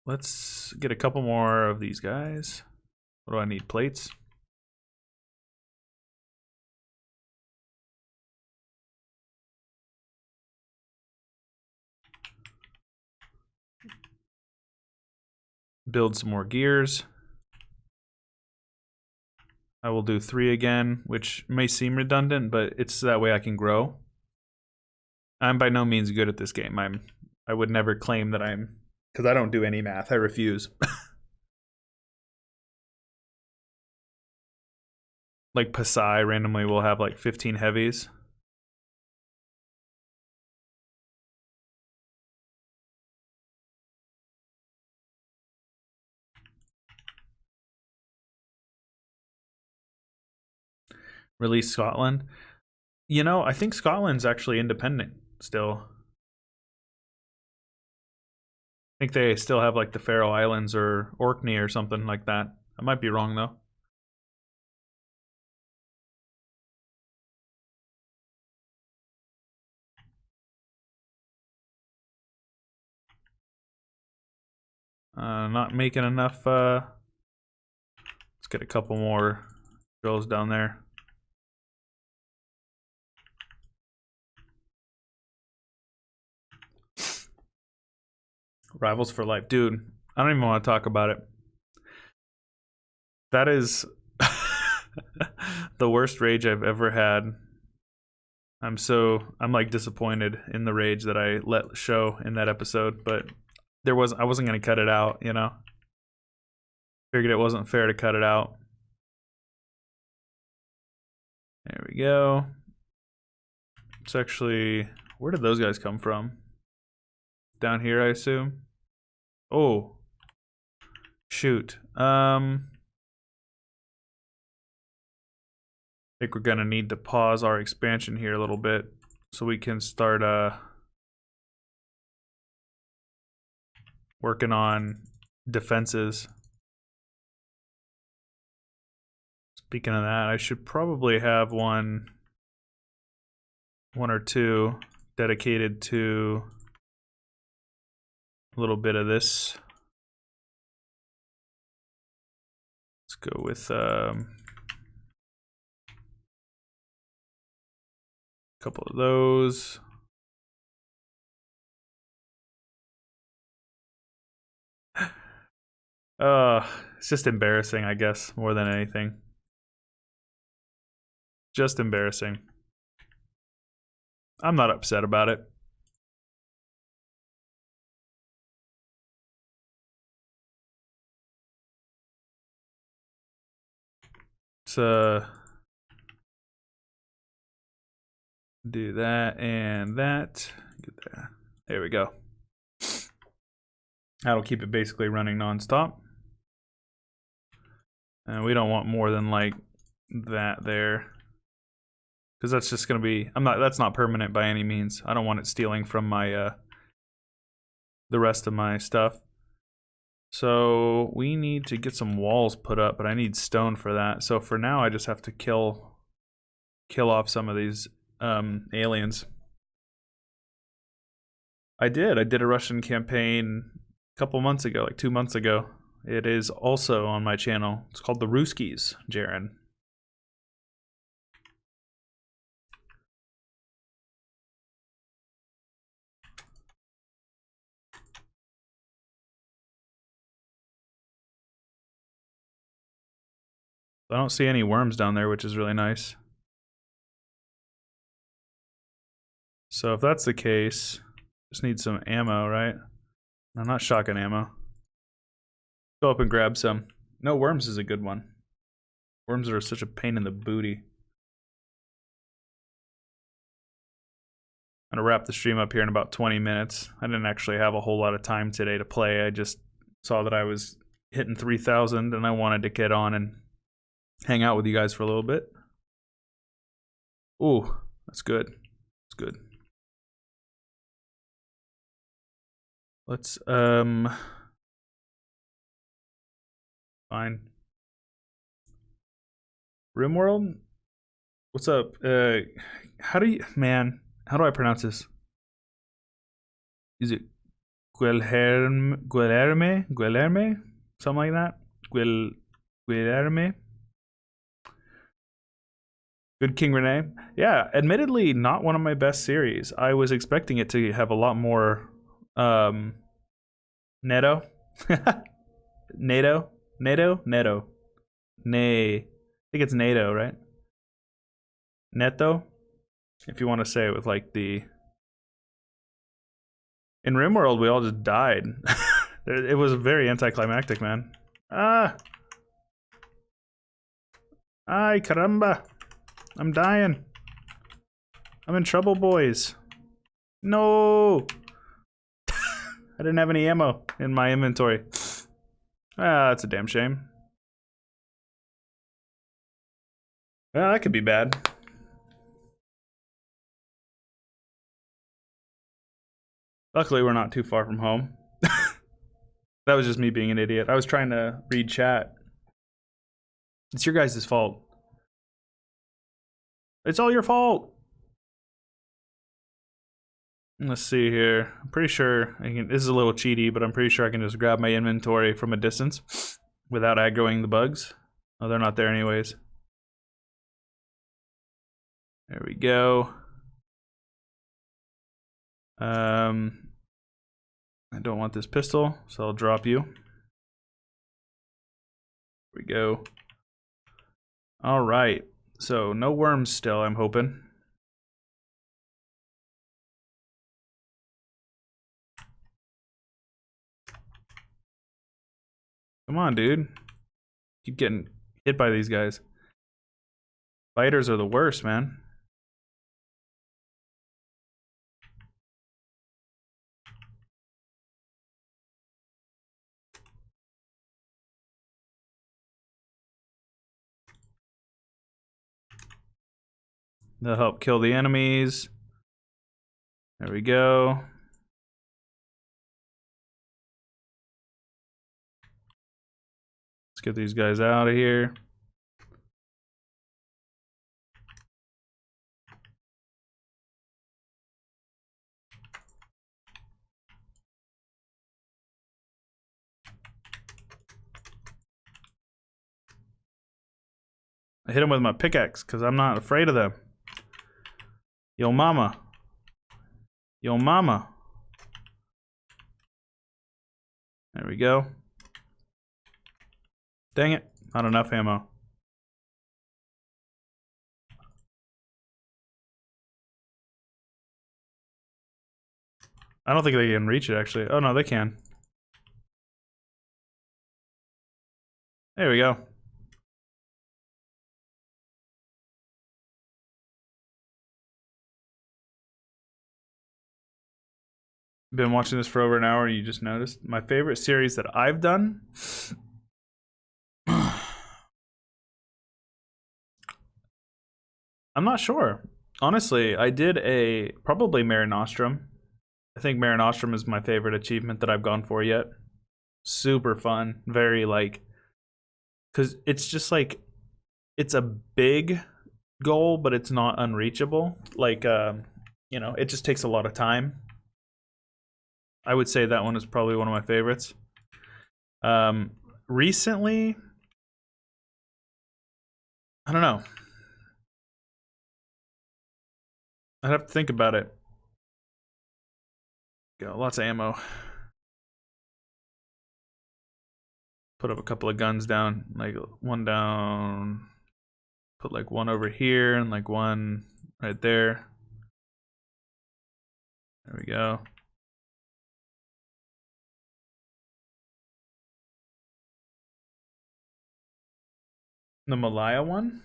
let's get a couple more of these guys. What do I need? Plates? Build some more gears. I will do 3 again, which may seem redundant, but it's that way I can grow. I'm by no means good at this game. I would never claim that I'm, because I don't do any math. I refuse. Like Pasai randomly will have like 15 heavies. Release Scotland. I think Scotland's actually independent still. I think they still have like the Faroe Islands or Orkney or something like that. I might be wrong though. Not making enough. Let's get a couple more drills down there. Rivals for life. Dude, I don't even want to talk about it. That is the worst rage I've ever had. I'm like disappointed in the rage that I let show in that episode, but I wasn't going to cut it out, Figured it wasn't fair to cut it out. There we go. It's actually, where did those guys come from? Down here, I assume. Oh, shoot. I think we're gonna need to pause our expansion here a little bit so we can start working on defenses. Speaking of that, I should probably have one or 2 dedicated to a little bit of this. Let's go with a couple of those. It's just embarrassing, I guess, more than anything. Just embarrassing. I'm not upset about it. Let's do that and that. Get that. There we go. That'll keep it basically running nonstop. And we don't want more than like that there. because that's just gonna be. That's not permanent by any means. I don't want it stealing from my the rest of my stuff. So we need to get some walls put up, but I need stone for that. So for now, I just have to kill off some of these aliens. I did a Russian campaign a couple months ago, like 2 months ago. It is also on my channel. It's called The Ruskies, Jaren. I don't see any worms down there, which is really nice. So if that's the case, just need some ammo, right? No, not shotgun ammo. Go up and grab some. No, worms is a good one. Worms are such a pain in the booty. I'm gonna wrap the stream up here in about 20 minutes. I didn't actually have a whole lot of time today to play. I just saw that I was hitting 3,000 and I wanted to get on and hang out with you guys for a little bit. Ooh, that's good. That's good. Let's fine. Rimworld? What's up? How do I pronounce this? Is it Guilherme? Something like that? Guilherme? Good King Renee. Yeah, admittedly not one of my best series. I was expecting it to have a lot more Neto. NATO? Neto. Nay. I think it's NATO, right? Neto? If you want to say it with like the... In RimWorld, we all just died. It was very anticlimactic, man. Ah! Ay, caramba! I'm dying. I'm in trouble, boys. No! I didn't have any ammo in my inventory. Ah, that's a damn shame. Well, that could be bad. Luckily, we're not too far from home. That was just me being an idiot. I was trying to read chat. It's your guys' fault. It's all your fault. Let's see here. I'm pretty sure I can. This is a little cheaty, but I'm pretty sure I can just grab my inventory from a distance without aggroing the bugs. Oh, they're not there anyways. There we go. I don't want this pistol, so I'll drop you. There we go. All right. So no worms still, I'm hoping. Come on, dude. Keep getting hit by these guys. Fighters are the worst, man. They'll help kill the enemies. There we go. Let's get these guys out of here. I hit him with my pickaxe because I'm not afraid of them. Yo mama. Yo mama. There we go. Dang it. Not enough ammo. I don't think they can reach it actually. Oh no, they can. There we go. Been watching this for over an hour and you just noticed. My favorite series that I've done I'm not sure. Honestly, I did probably Mare Nostrum. I think Mare Nostrum is my favorite achievement that I've gone for yet. Super fun. Very like, because it's just like, it's a big goal, but it's not unreachable. Like, it just takes a lot of time. I would say that one is probably one of my favorites. Recently, I don't know. I'd have to think about it. Got lots of ammo. Put up a couple of guns down, like one down. Put like one over here and like one right there. There we go. The Malaya one?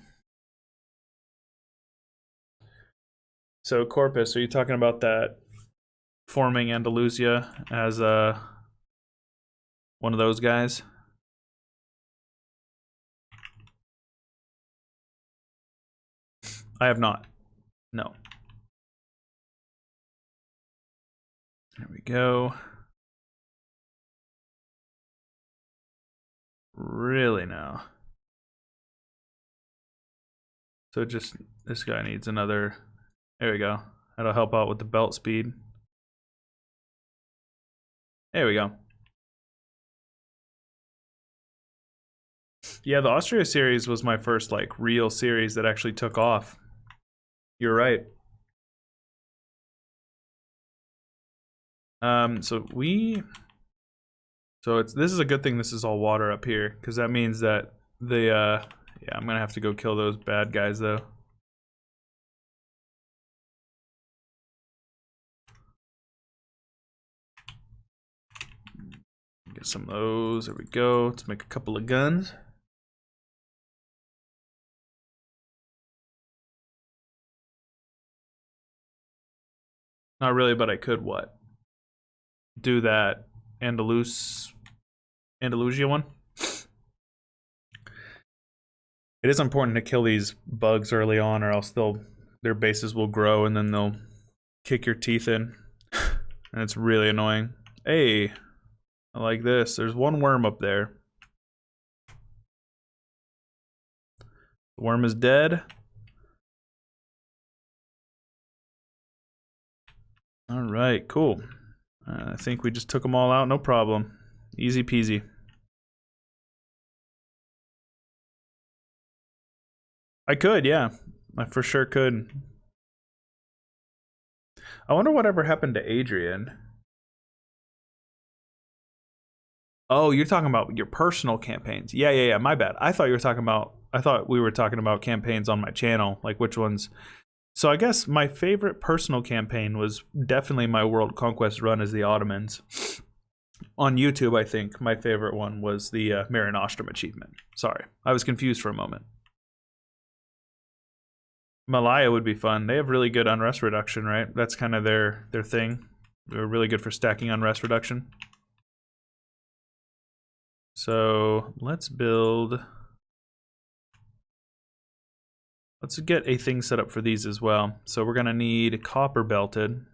So Corpus, are you talking about that forming Andalusia as one of those guys? I have not. No. There we go. Really now. So just, this guy needs another, there we go. That'll help out with the belt speed. There we go. Yeah, the Austria series was my first like real series that actually took off. You're right. So this is a good thing this is all water up here, because that means that yeah, I'm gonna have to go kill those bad guys though. Get some of those, there we go. Let's make a couple of guns. Not really, but I could what? Do that Andalusia one? It is important to kill these bugs early on, or else their bases will grow and then they'll kick your teeth in. And it's really annoying. Hey, I like this. There's one worm up there. The worm is dead. All right, cool. I think we just took them all out, no problem. Easy peasy. I could, yeah. I for sure could. I wonder whatever happened to Adrian. Oh, you're talking about your personal campaigns. Yeah, my bad. I thought we were talking about campaigns on my channel, like which ones. So I guess my favorite personal campaign was definitely my World Conquest run as the Ottomans. On YouTube, I think my favorite one was the Mare Nostrum achievement. Sorry, I was confused for a moment. Malaya would be fun. They have really good unrest reduction, right? That's kind of their thing. They're really good for stacking unrest reduction. So let's get a thing set up for these as well. So we're gonna need copper belted.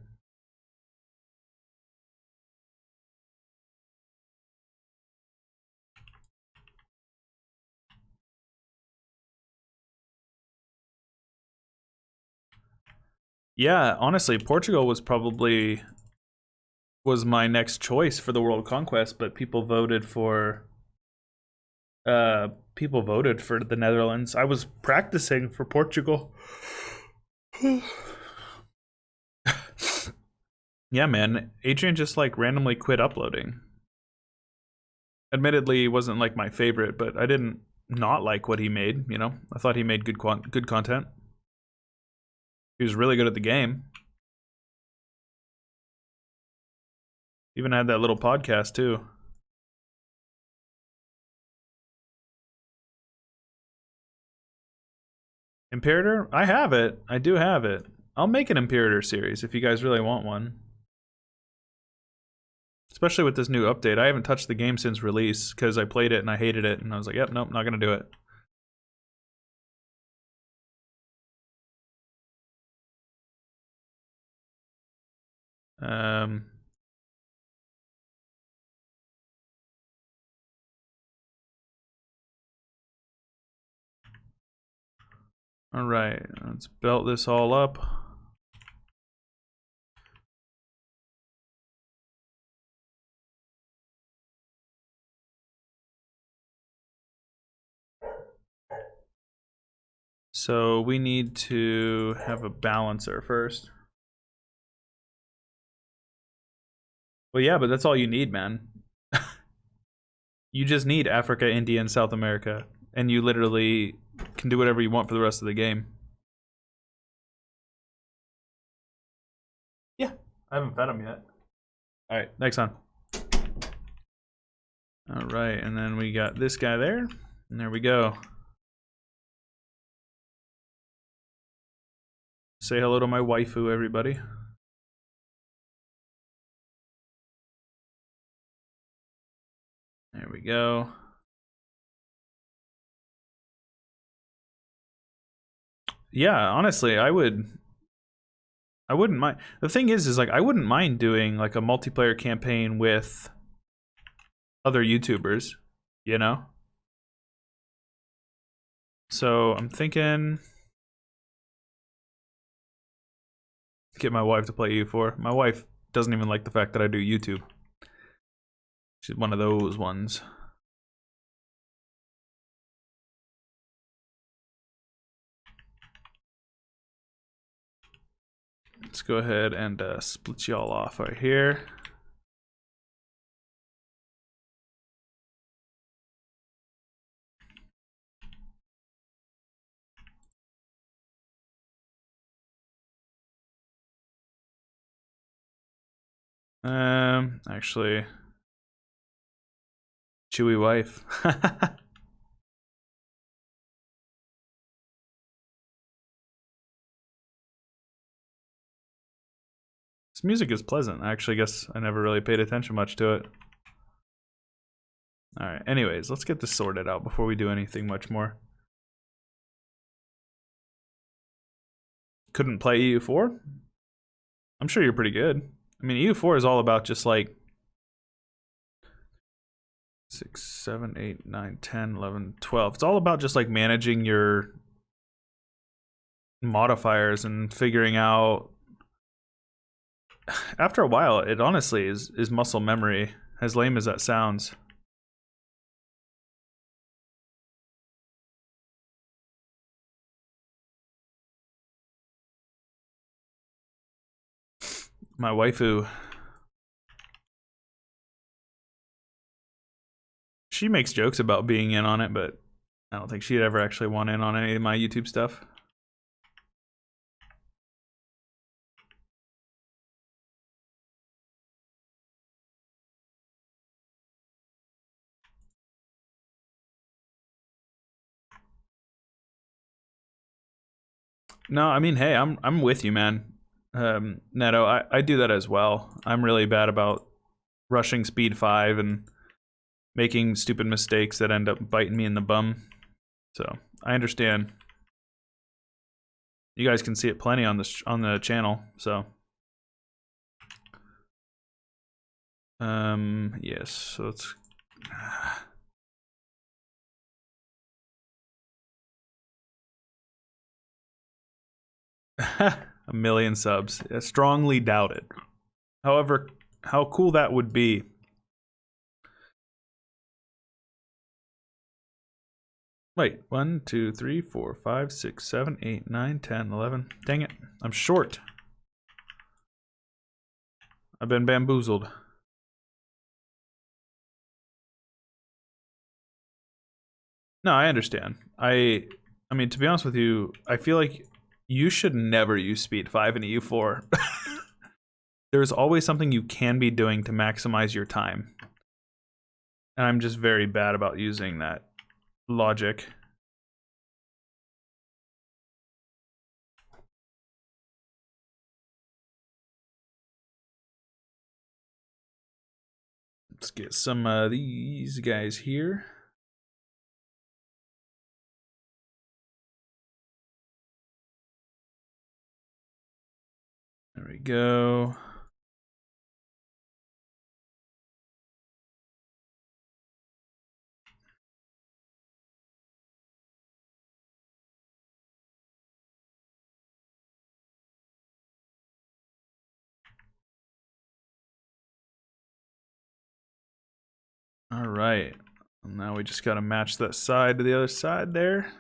Yeah, honestly, Portugal was my next choice for the World Conquest, but people voted for the Netherlands. I was practicing for Portugal. Yeah, man. Adrian just like randomly quit uploading. Admittedly, he wasn't like my favorite, but I didn't not like what he made, you know? I thought he made good content. He was really good at the game. Even had that little podcast too. Imperator? I have it. I do have it. I'll make an Imperator series if you guys really want one. Especially with this new update. I haven't touched the game since release because I played it and I hated it and I was like, yep, nope, not gonna do it. All right, let's belt this all up. So we need to have a balancer first. Well, yeah, but that's all you need, man. You just need Africa, India, and South America, and you literally can do whatever you want for the rest of the game. Yeah, I haven't fed him yet. All right, next on. All right, and then we got this guy there, and there we go. Say hello to my waifu, everybody. There we go. Yeah, honestly, I wouldn't mind. The thing is like I wouldn't mind doing like a multiplayer campaign with other YouTubers, you know? So I'm thinking get my wife to play EU4. My wife doesn't even like the fact that I do YouTube. She's one of those ones. Let's go ahead and split y'all off right here. Actually, Chewy wife. This music is pleasant. I actually guess I never really paid attention much to it. Alright, anyways, let's get this sorted out before we do anything much more. Couldn't play EU4? I'm sure you're pretty good. I mean, EU4 is all about just like 6, 7, 8, 9, 10, 11, 12. It's all about just like managing your modifiers and figuring out. After a while, it honestly is muscle memory, as lame as that sounds. My waifu. She makes jokes about being in on it, but I don't think she'd ever actually want in on any of my YouTube stuff. No, I mean, hey, I'm with you, man. Neto, I do that as well. I'm really bad about rushing speed 5 and making stupid mistakes that end up biting me in the bum. So I understand. You guys can see it plenty on the channel. So yes. So let's. A million subs. I strongly doubt it. However, how cool that would be. Wait, 1, 2, 3, 4, 5, 6, 7, 8, 9, 10, 11. Dang it, I'm short. I've been bamboozled. No, I understand. I mean, to be honest with you, I feel like you should never use speed 5 in EU4. There's always something you can be doing to maximize your time. And I'm just very bad about using that logic. Let's get some of these guys here. There we go. All right. Now we just got to match that side to the other side there.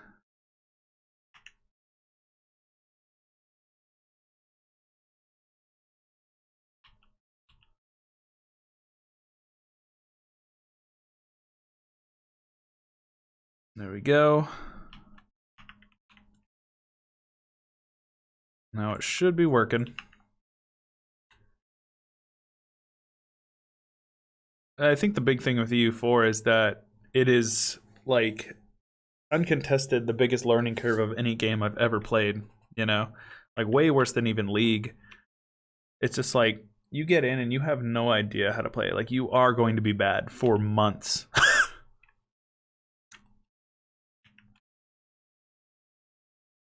There we go. Now it should be working. I think the big thing with EU4 is that it is, like, uncontested the biggest learning curve of any game I've ever played, you know? Like, way worse than even League. It's just like, you get in and you have no idea how to play. Like, you are going to be bad for months.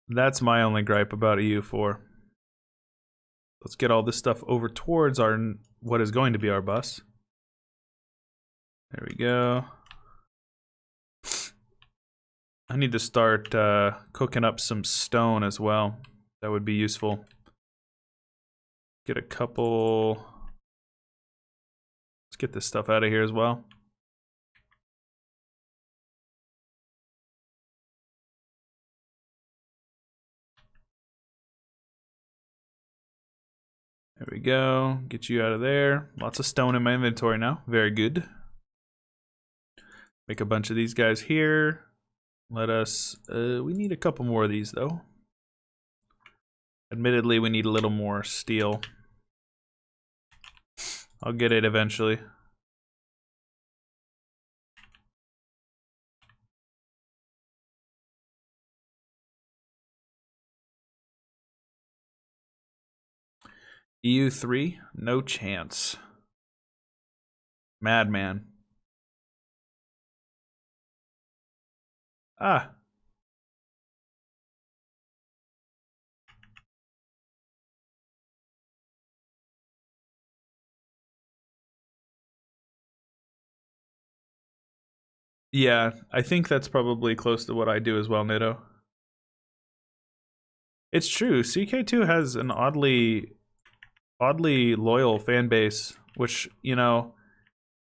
That's my only gripe about EU4. Let's get all this stuff over towards our what is going to be our bus. There we go. I need to start cooking up some stone as well. That would be useful. Get a couple. Let's get this stuff out of here as well. There we go. Get you out of there. Lots of stone in my inventory now. Very good. Make a bunch of these guys here. Let us... we need a couple more of these, though. Admittedly, we need a little more steel. I'll get it eventually. EU3, no chance. Madman. Ah. Yeah, I think that's probably close to what I do as well, Nitto. It's true. CK2 has an oddly loyal fan base, which, you know,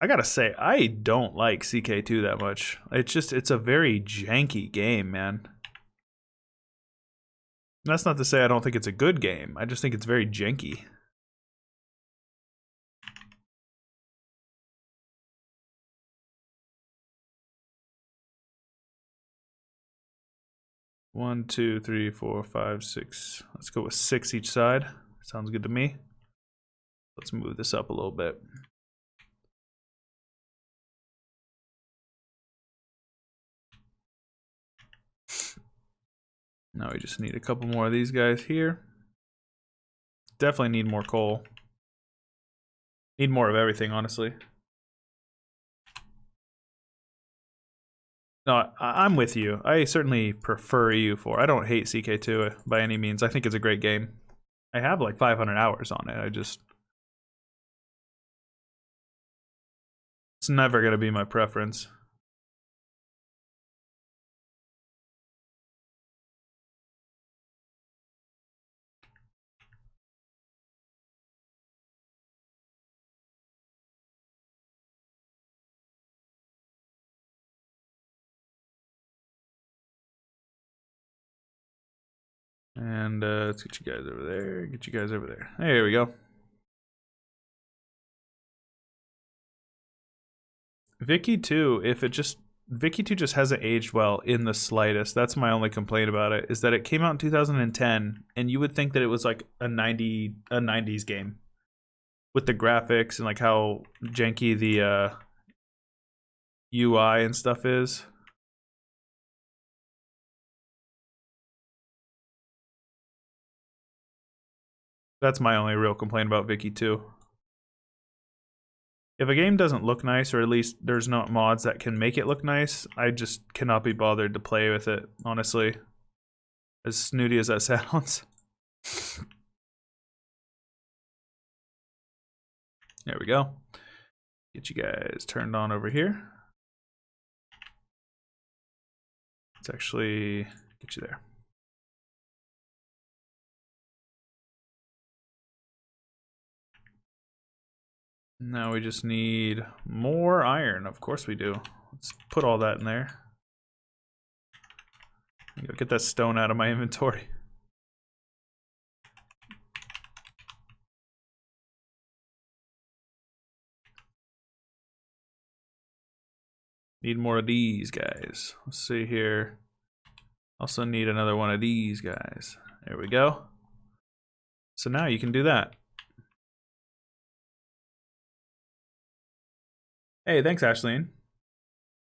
I gotta say, I don't like CK2 that much. It's a very janky game, man. That's not to say I don't think it's a good game. I just think it's very janky. One, two, three, four, five, six. Let's go with 6 each side. Sounds good to me. Let's move this up a little bit. Now we just need a couple more of these guys here. Definitely need more coal. Need more of everything, honestly. No, I'm with you. I certainly prefer EU4. I don't hate CK2 by any means. I think it's a great game. I have like 500 hours on it. It's never going to be my preference. And let's get you guys over there. Get you guys over there. There we go. Vicky 2, Vicky 2 just hasn't aged well in the slightest. That's my only complaint about it, is that it came out in 2010, and you would think that it was like a 90s game. With the graphics and like how janky the UI and stuff is. That's my only real complaint about Vicky 2. If a game doesn't look nice, or at least there's no mods that can make it look nice, I just cannot be bothered to play with it, honestly. As snooty as that sounds. There we go. Get you guys turned on over here. Let's actually get you there. Now we just need more iron. Of course we do. Let's put all that in there. Get that stone out of my inventory. Need more of these guys. Let's see here. Also need another one of these guys. There we go. So now you can do that. Hey, thanks, Ashleen.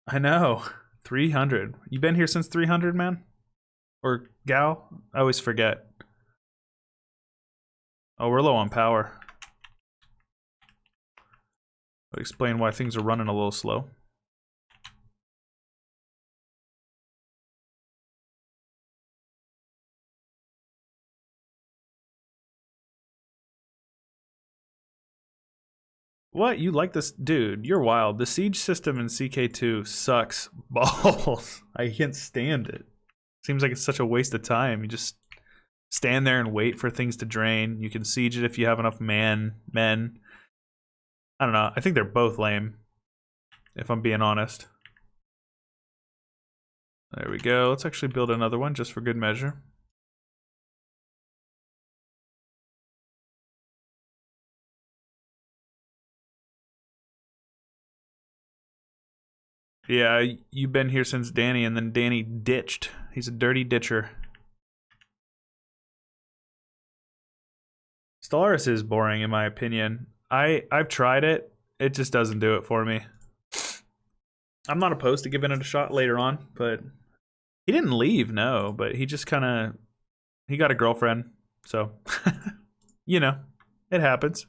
I know. 300. You been here since 300, man? Or gal? I always forget. Oh, we're low on power. I'll explain why things are running a little slow. What? You like this? Dude, you're wild. The siege system in CK2 sucks balls. I can't stand it. Seems like it's such a waste of time. You just stand there and wait for things to drain. You can siege it if you have enough men. I don't know. I think they're both lame, if I'm being honest. There we go. Let's actually build another one just for good measure. Yeah, you've been here since Danny, and then Danny ditched. He's a dirty ditcher. Stellaris is boring, in my opinion. I've tried it. It just doesn't do it for me. I'm not opposed to giving it a shot later on, but he didn't leave, no. But he just kind of... He got a girlfriend, so... you know, it happens.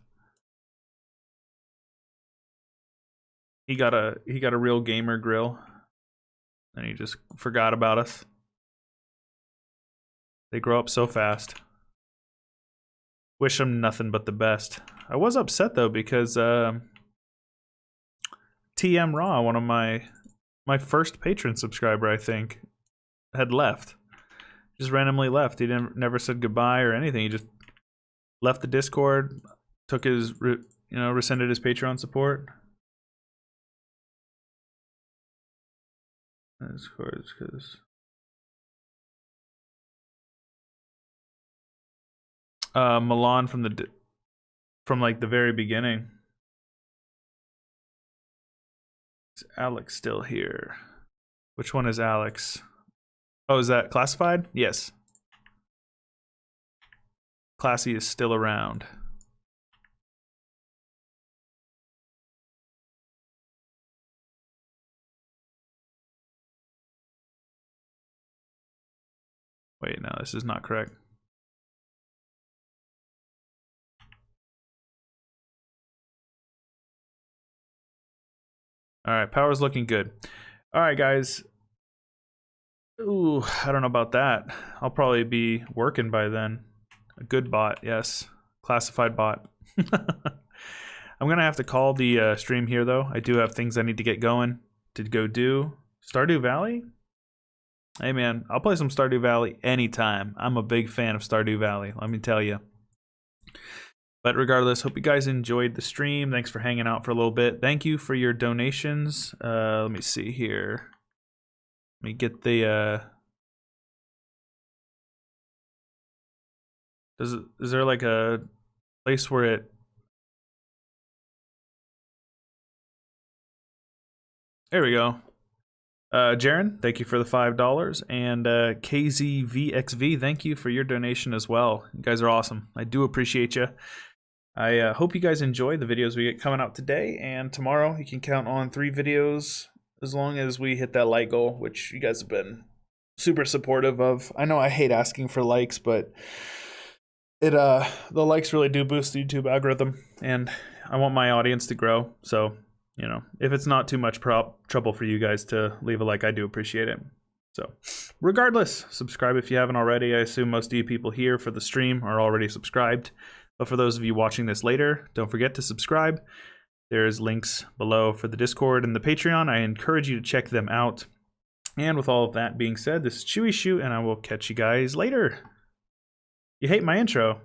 He got a real gamer grill, and he just forgot about us. They grow up so fast. Wish him nothing but the best. I was upset though because TM Raw, one of my first patron subscriber, I think, had left. Just randomly left. He never said goodbye or anything. He just left the Discord, took his rescinded his Patreon support. Discord because Milan from like the very beginning. Is Alex still here? Which one is Alex? Oh, is that classified? Yes. Classy is still around. Wait, no, this is not correct. All right, power's looking good. All right, guys. Ooh, I don't know about that. I'll probably be working by then. A good bot, yes. Classified bot. I'm gonna have to call the stream here, though. I do have things I need to get going to go do. Stardew Valley? Hey, man, I'll play some Stardew Valley anytime. I'm a big fan of Stardew Valley, let me tell you. But regardless, hope you guys enjoyed the stream. Thanks for hanging out for a little bit. Thank you for your donations. Let me see here. Let me get the... Is there like a place where it... There we go. Jaren, thank you for the $5. And KZVXV, thank you for your donation as well. You guys are awesome. I do appreciate you. I hope you guys enjoy the videos we get coming out today. And tomorrow, you can count on 3 videos as long as we hit that like goal, which you guys have been super supportive of. I know I hate asking for likes, but the likes really do boost the YouTube algorithm. And I want my audience to grow, so... You know, if it's not too much trouble for you guys to leave a like, I do appreciate it. So, regardless, subscribe if you haven't already. I assume most of you people here for the stream are already subscribed. But for those of you watching this later, don't forget to subscribe. There's links below for the Discord and the Patreon. I encourage you to check them out. And with all of that being said, this is Chewy Shoot, and I will catch you guys later. You hate my intro.